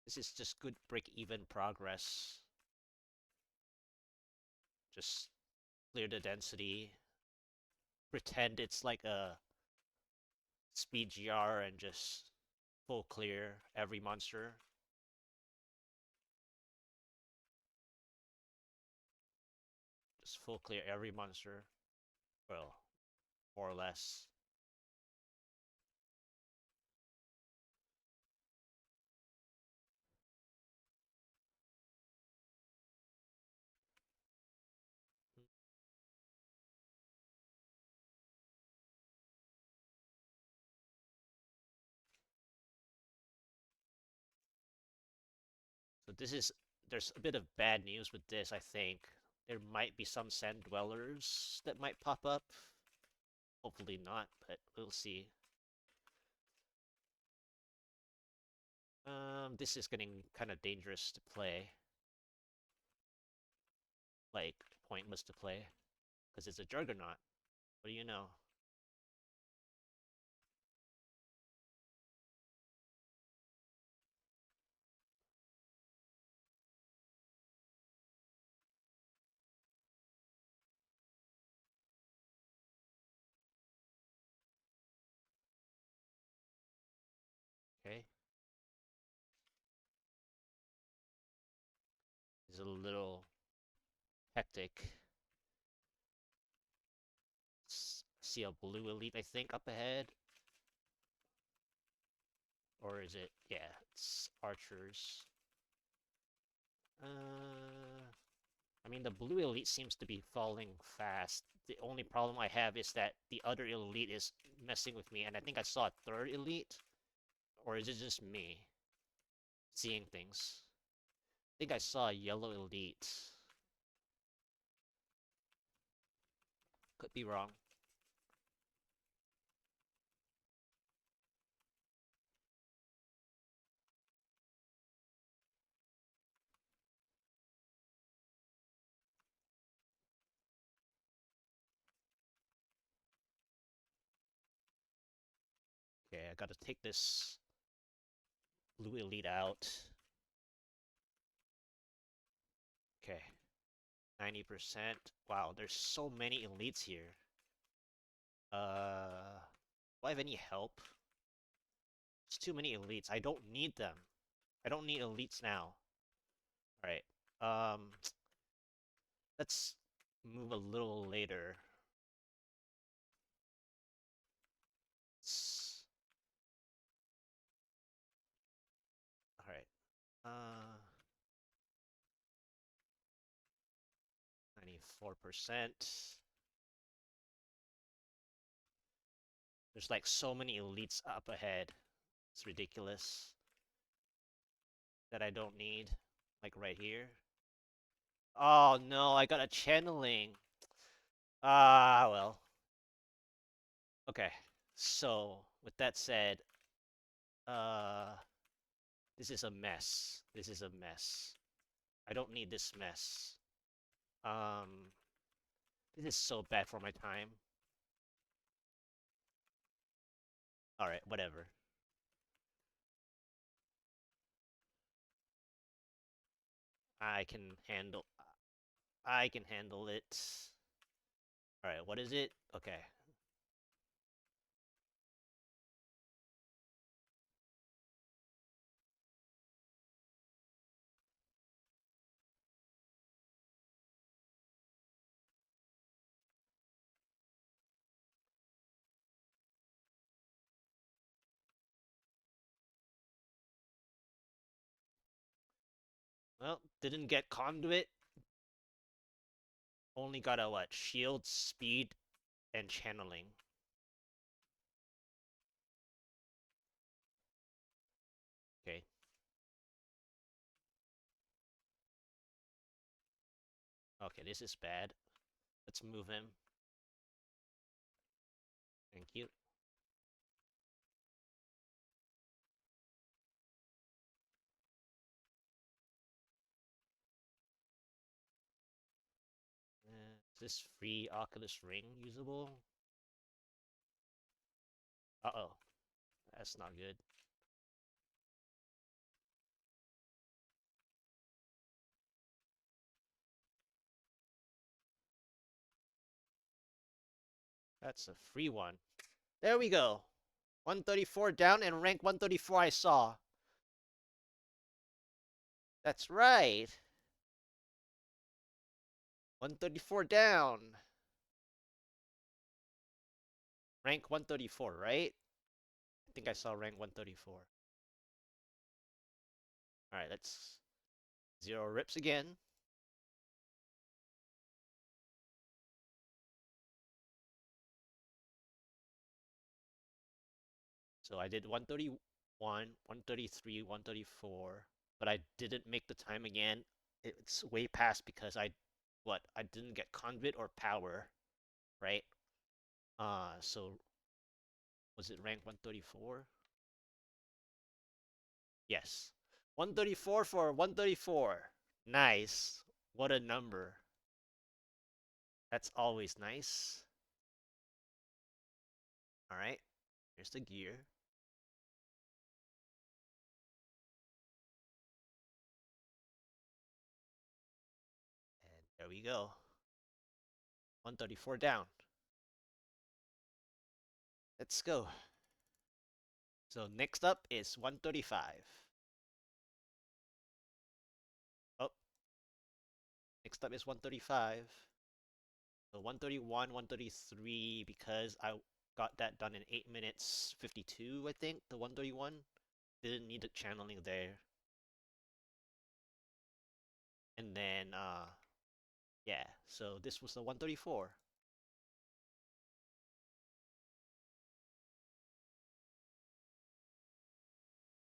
This is just good break-even progress. Just clear the density. Pretend it's like a speed GR and just full clear every monster. Just full clear every monster. Well, more or less. So this is, there's a bit of bad news with this, I think. There might be some sand dwellers that might pop up. Hopefully not, but we'll see. This is getting kind of dangerous to play. Like, pointless to play. Because it's a Juggernaut. What do you know? Okay. It's a little hectic. See a blue elite, I think, up ahead. Or is it? Yeah, it's archers. I mean, the blue elite seems to be falling fast. The only problem I have is that the other elite is messing with me, and I think I saw a third elite. Or is it just me seeing things? I think I saw a yellow elite. Could be wrong. Okay, I gotta take this blue elite out. Okay, 90%. Wow, there's so many elites here. Do I have any help? There's too many elites. I don't need them. I don't need elites now. Alright. Let's move a little later. Alright. 94%. There's like so many elites up ahead. It's ridiculous. That I don't need. Like right here. Oh no, I got a channeling. Ah, well. Okay. So, with that said, uh, this is a mess. This is a mess. I don't need this mess. Um, this is so bad for my time. Alright, whatever. I can handle I can handle it. Alright, what is it? Okay. Well, didn't get conduit. Only got a what? Shield, speed, and channeling. Okay. Okay, this is bad. Let's move him. Thank you. Is this free Oculus Ring usable? Uh-oh. That's not good. That's a free one. There we go. 134 down and rank 134 I saw. That's right. 134 down. Rank 134, right? I think I saw rank 134. Alright, let's zero rips again. So I did 131, 133, 134, but I didn't make the time again. It's way past because I didn't get conduit or power, right? So was it rank 134? Yes. 134 for 134. Nice. What a number. That's always nice. Alright, here's the gear. And there we go. 134 down. Let's go. So next up is 135. Oh, next up is 135. So 131, 133, because I got that done in 8 minutes 52, I think, the 131. Didn't need the channeling there. And then, yeah, so this was the 134.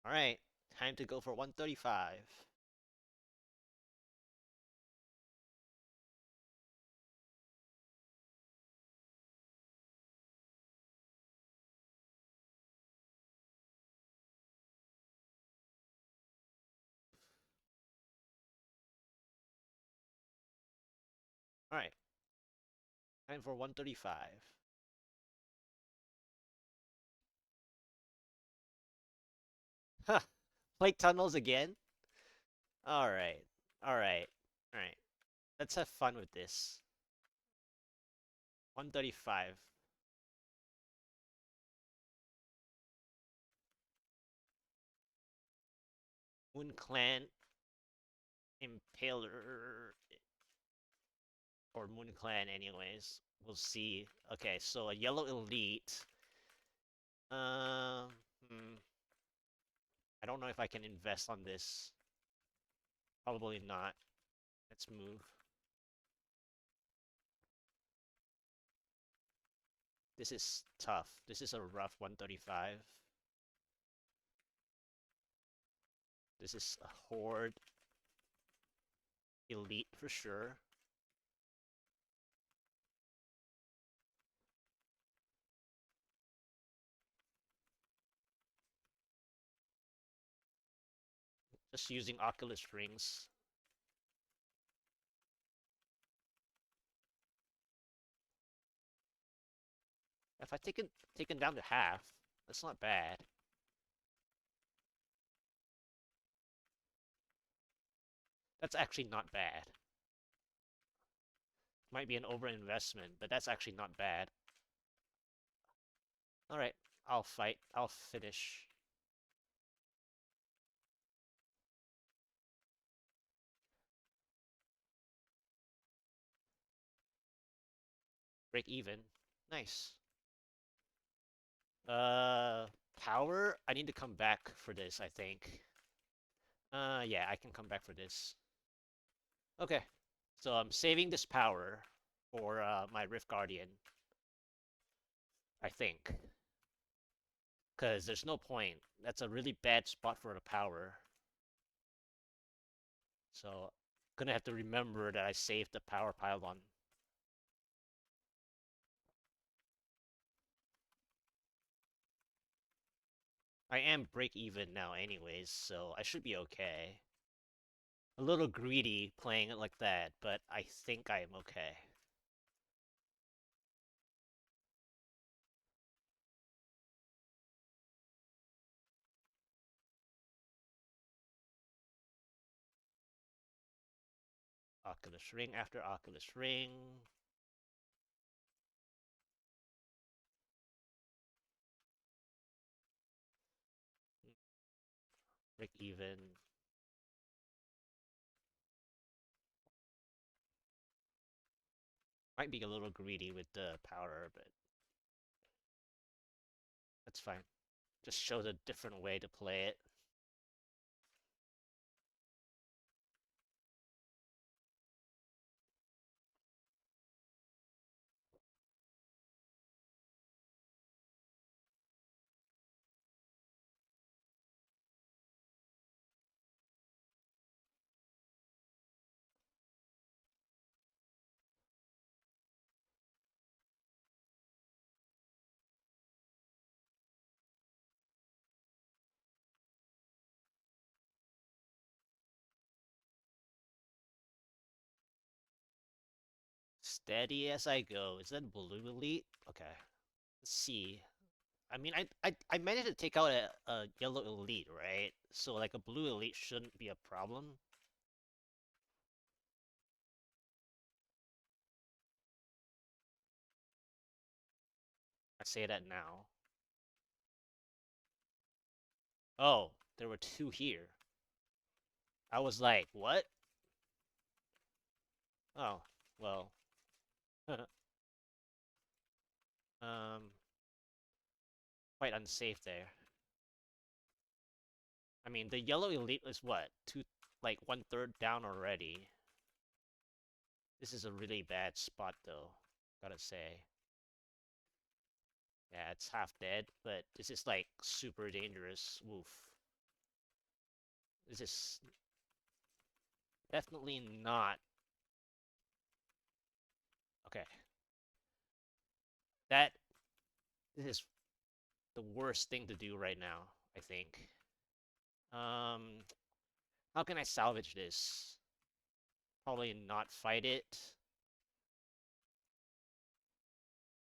Alright, time to go for 135. Alright, time for 135. Huh, plate tunnels again? Alright, alright, alright. Let's have fun with this. 135. Moon Clan Impaler or Moon Clan anyways. We'll see. Okay, so a yellow elite. Um hmm, I don't know if I can invest on this. Probably not. Let's move. This is tough. This is a rough 135. This is a horde elite for sure. Just using Oculus rings. If I taken down to half, that's not bad. That's actually not bad. Might be an overinvestment, but that's actually not bad. Alright, I'll fight. I'll finish. Break even. Nice. Uh, power? I need to come back for this, I think. Yeah, I can come back for this. Okay, so I'm saving this power for my Rift Guardian, I think. Because there's no point. That's a really bad spot for the power. So, gonna have to remember that I saved the power pylon. I am break even now anyways, so I should be okay. A little greedy playing it like that, but I think I am okay. Oculus Ring after Oculus Ring. Break even. Might be a little greedy with the power, but that's fine. Just shows a different way to play it. Steady as I go. Is that blue elite? Okay. Let's see. I mean, I managed to take out a yellow elite, right? So like a blue elite shouldn't be a problem. I say that now. Oh, there were two here. I was like, what? Oh, well. um, quite unsafe there. I mean, the yellow elite is what? Like 1/3 down already. This is a really bad spot though, gotta say. Yeah, it's half dead, but this is like super dangerous. Woof. This is definitely not. Okay. That this is the worst thing to do right now, I think. Um, how can I salvage this? Probably not fight it,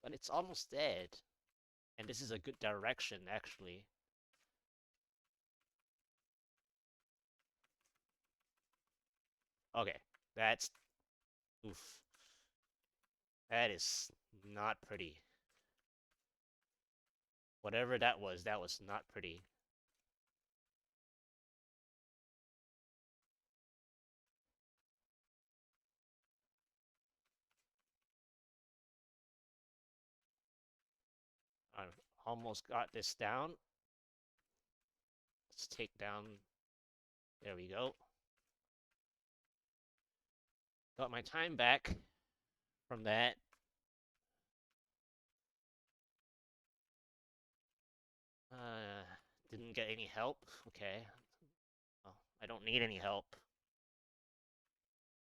but it's almost dead. And this is a good direction, actually. Okay, that's... Oof. That is not pretty. Whatever that was not pretty. I've almost got this down. Let's take down... There we go. Got my time back from that. Uh, didn't get any help. Okay. Well, I don't need any help.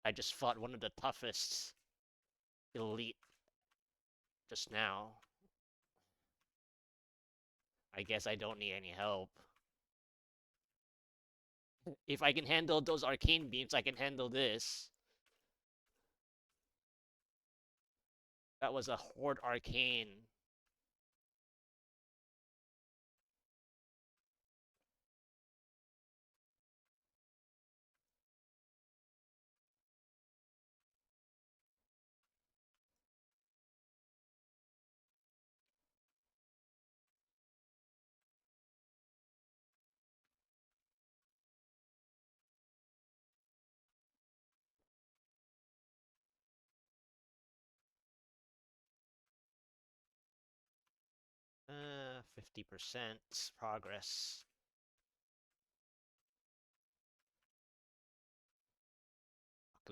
I just fought one of the toughest elite just now. I guess I don't need any help. If I can handle those arcane beams, I can handle this. That was a horde arcane. Uh, 50% progress.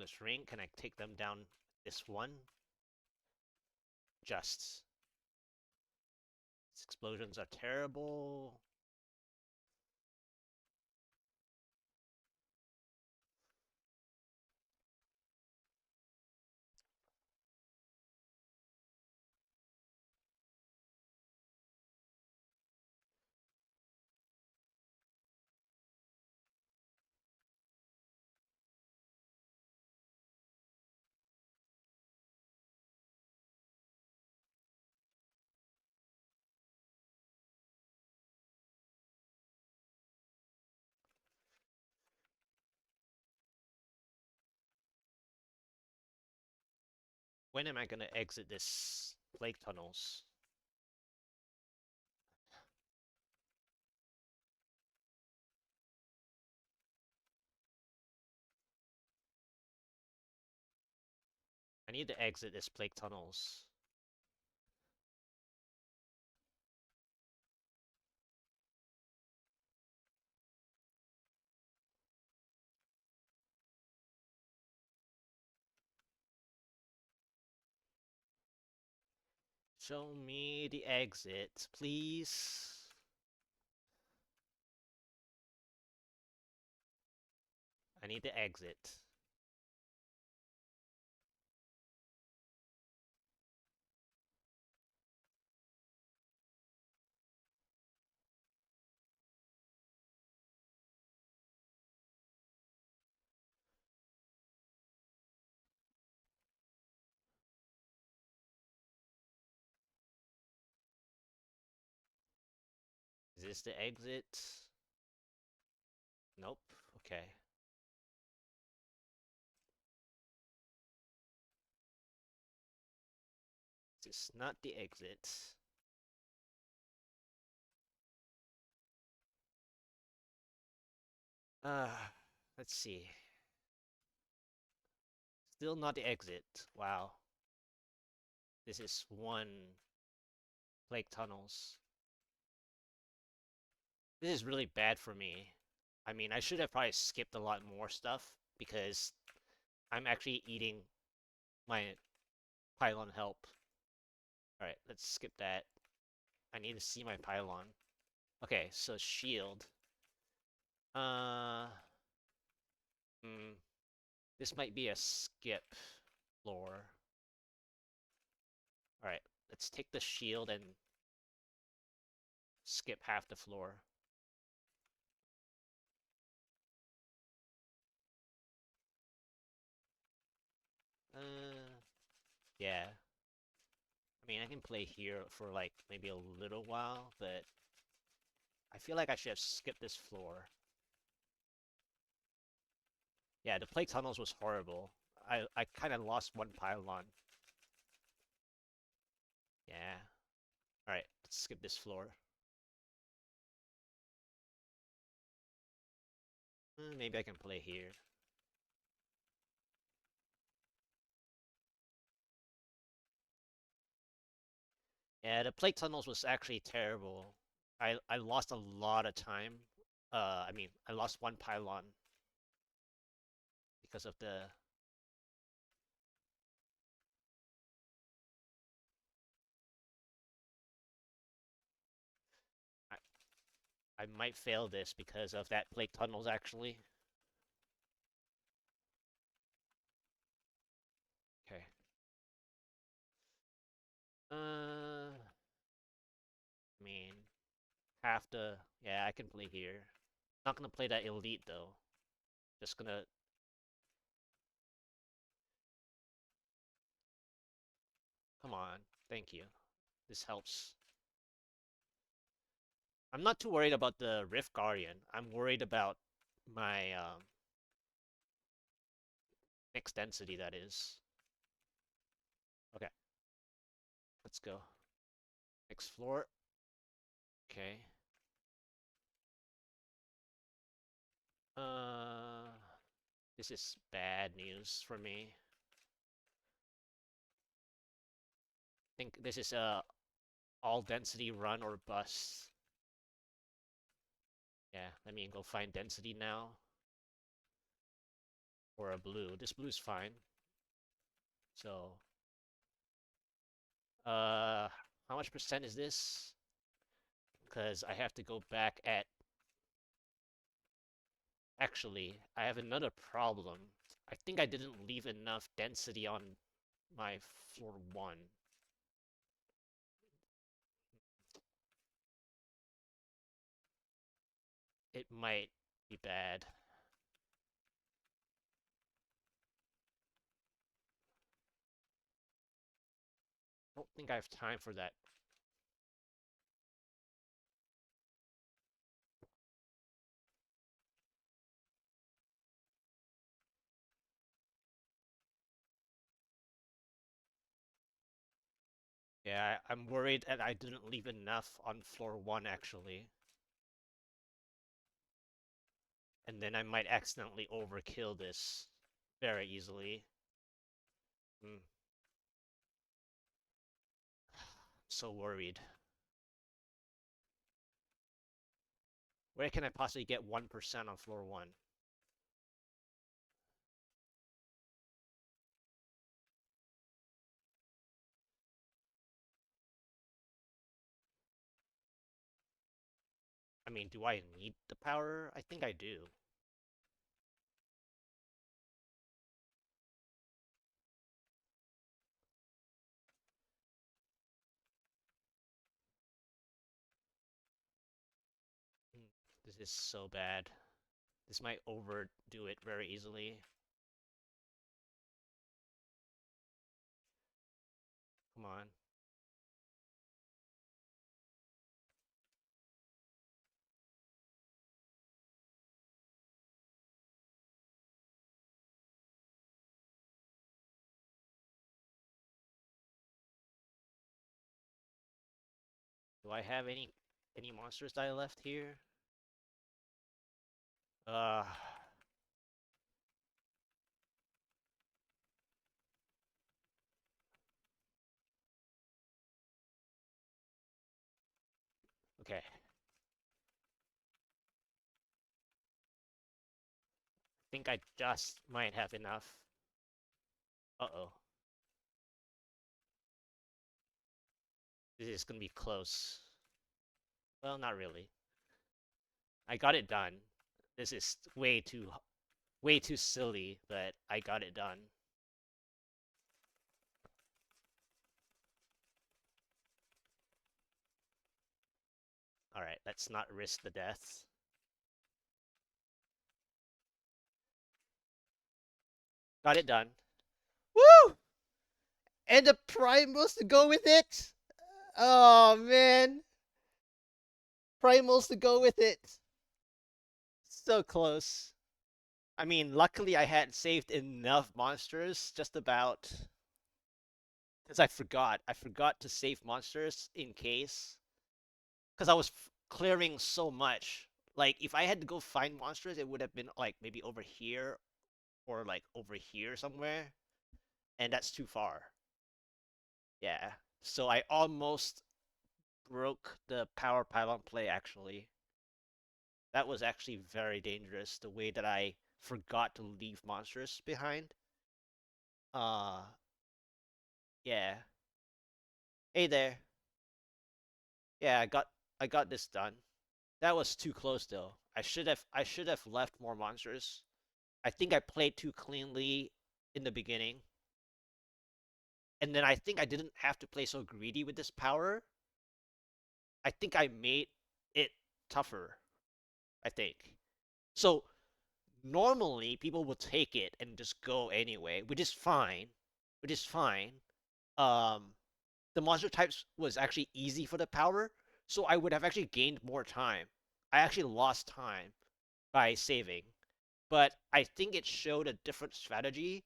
Reckless Ring. Can I take them down this one? Just. These explosions are terrible. When am I gonna exit this plague tunnels? I need to exit this plague tunnels. Show me the exit, please. I need to exit. Is this the exit? Nope. Okay. This is not the exit. Uh, let's see. Still not the exit. Wow. This is one plague tunnels. This is really bad for me. I mean, I should have probably skipped a lot more stuff because I'm actually eating my pylon help. Alright, let's skip that. I need to see my pylon. Okay, so shield. Uh, this might be a skip floor. Alright, let's take the shield and skip half the floor. Yeah. I mean, I can play here for like maybe a little while, but I feel like I should have skipped this floor. Yeah, the plague tunnels was horrible. I kind of lost one pylon. Yeah. Alright, let's skip this floor. Maybe I can play here. Yeah, the plague tunnels was actually terrible. I lost a lot of time. I mean, I lost one pylon because of the... I, I might fail this because of that plague tunnels, actually. Okay. I mean, have to... Yeah, I can play here. Not gonna play that elite, though. Just gonna... Come on. Thank you. This helps. I'm not too worried about the Rift Guardian. I'm worried about my mixed density, that is. Okay. Let's go. Next floor. Okay. Uh, this is bad news for me. I think this is a all density run or bust. Yeah, let me go find density now. or a blue. This blue's fine. So, how much percent is this? Because I have to go back at. Actually, I have another problem. I think I didn't leave enough density on my floor 1. It might be bad. I don't think I have time for that. Yeah, I'm worried that I didn't leave enough on floor 1 actually. And then I might accidentally overkill this very easily. Mm. So worried. Where can I possibly get 1% on floor 1? I mean, do I need the power? I think I do. Mm. This is so bad. This might overdo it very easily. Come on. Do I have any monsters that I left here? Uh, okay. Think I just might have enough. Uh-oh. This is gonna be close. Well, not really. I got it done. This is way too silly, but I got it done. Alright, let's not risk the deaths. Got it done. Woo! And the primals to go with it! Oh, man. Primals to go with it. So close. I mean, luckily I had saved enough monsters, just about. Because I forgot. I forgot to save monsters in case. Because I was clearing so much. Like, if I had to go find monsters, it would have been, like, maybe over here or, like, over here somewhere. And that's too far. Yeah. So I almost broke the power pylon play, actually. That was actually very dangerous, the way that I forgot to leave monsters behind. Uh, yeah. Hey there. Yeah, I got this done. That was too close though. I should have left more monsters. I think I played too cleanly in the beginning. And then I think I didn't have to play so greedy with this power. I think I made it tougher, I think. So normally people will take it and just go anyway, which is fine. Which is fine. Um the monster types was actually easy for the power, so I would have actually gained more time. I actually lost time by saving. But I think it showed a different strategy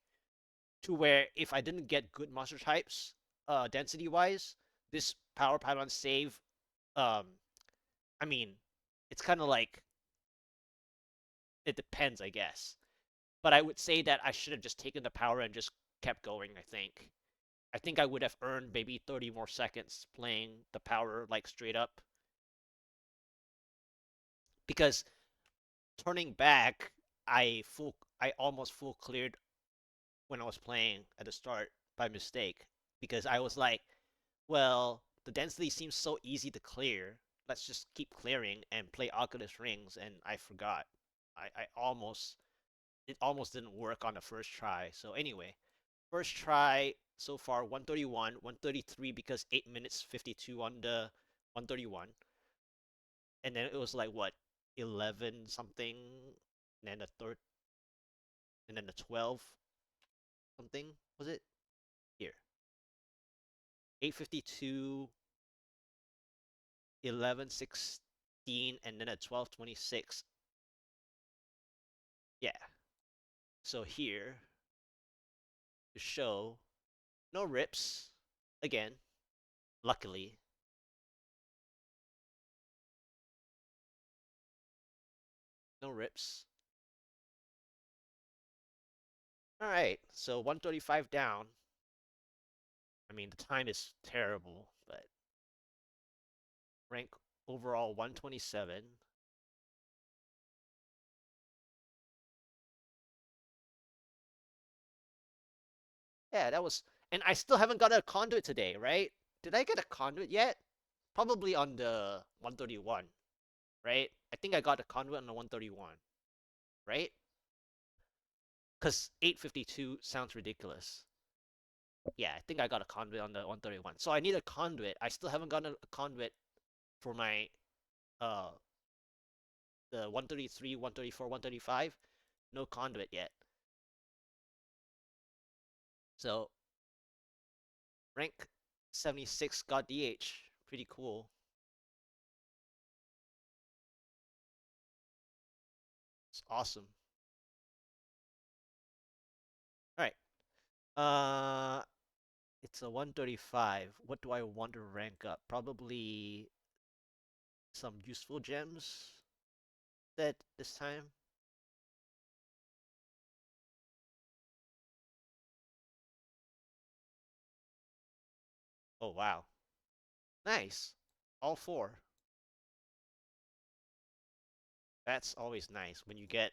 to where if I didn't get good monster types, density wise, this power pylon save, um, I mean, it's kind of like it depends, I guess. But I would say that I should have just taken the power and just kept going. I think I would have earned maybe 30 more seconds playing the power like straight up because turning back, I almost full cleared when I was playing at the start by mistake because I was like, well, the density seems so easy to clear. Let's just keep clearing and play Oculus Rings, and I forgot. I almost it almost didn't work on the first try. So anyway, first try so far 131, 133 because 8 minutes 52 on the 131. And then it was like what 11 something, and then the third, and then the 12 something was it here 852, 11:16, and then a 12:26. Yeah. So here to show no rips again. Luckily, no rips. All right. So 135 down. I mean, the time is terrible, but rank overall 127. Yeah, that was, and I still haven't got a conduit today, right? Did I get a conduit yet? Probably on the 131, right? I think I got a conduit on the 131, right? Because 852 sounds ridiculous. Yeah, I think I got a conduit on the 131. So I need a conduit. I still haven't gotten a conduit for my uh the 133, 134, 135. No conduit yet. So rank 76 got DH. Pretty cool. It's awesome. All right. It's a 135. What do I want to rank up? Probably some useful gems that this time. Oh wow. Nice. All four. That's always nice when you get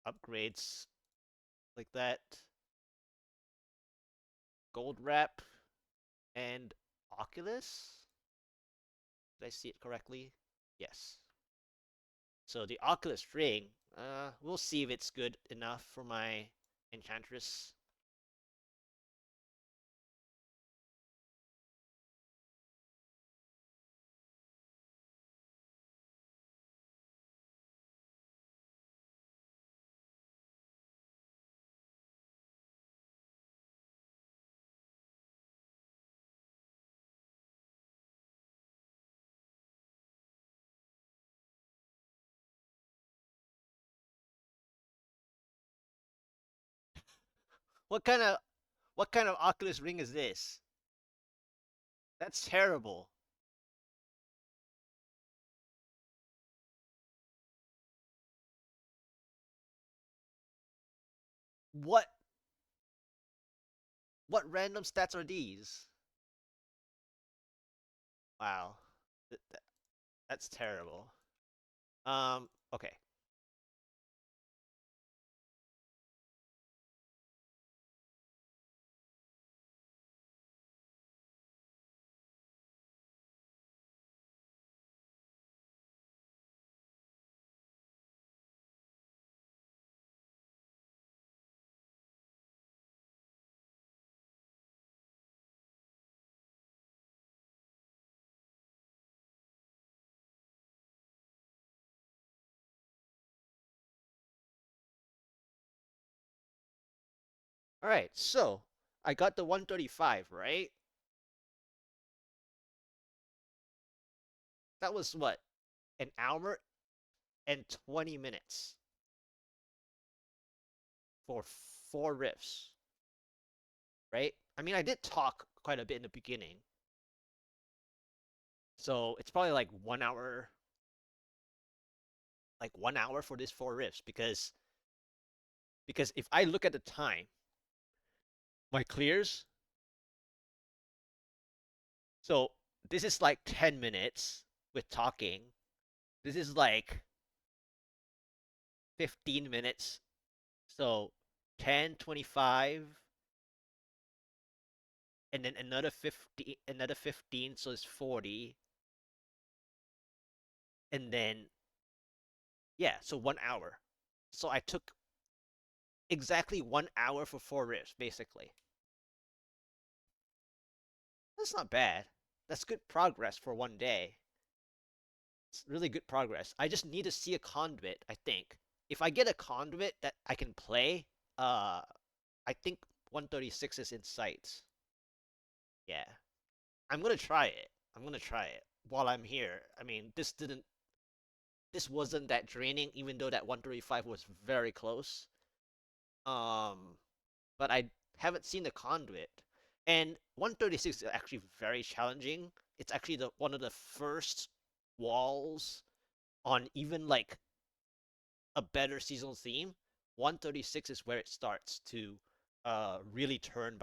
upgrades like that. Gold wrap and Oculus. Did I see it correctly? Yes. So the Oculus ring, we'll see if it's good enough for my Enchantress. What kind of what kind of Oculus ring is this? That's terrible. What what random stats are these? Wow. Th- th- that's terrible. Okay. All right. So, I got the 135, right? That was what? An hour and 20 minutes for 4 riffs, right? I mean, I did talk quite a bit in the beginning. So, it's probably like 1 hour for these 4 riffs because if I look at the time, my clears, so this is like 10 minutes with talking. This is like 15 minutes. So 10, 25, and then another 15, so it's 40. And then yeah, so 1 hour. So I took exactly 1 hour for 4 rifts, basically. That's not bad. That's good progress for one day. It's really good progress. I just need to see a conduit, I think. If I get a conduit that I can play, I think 136 is in sight. Yeah. I'm gonna try it. I'm gonna try it while I'm here. I mean, this wasn't that draining, even though that 135 was very close. Um, but I haven't seen the conduit. And 136 is actually very challenging. It's actually the one of the first walls on even like a better seasonal theme. 136 is where it starts to really turn by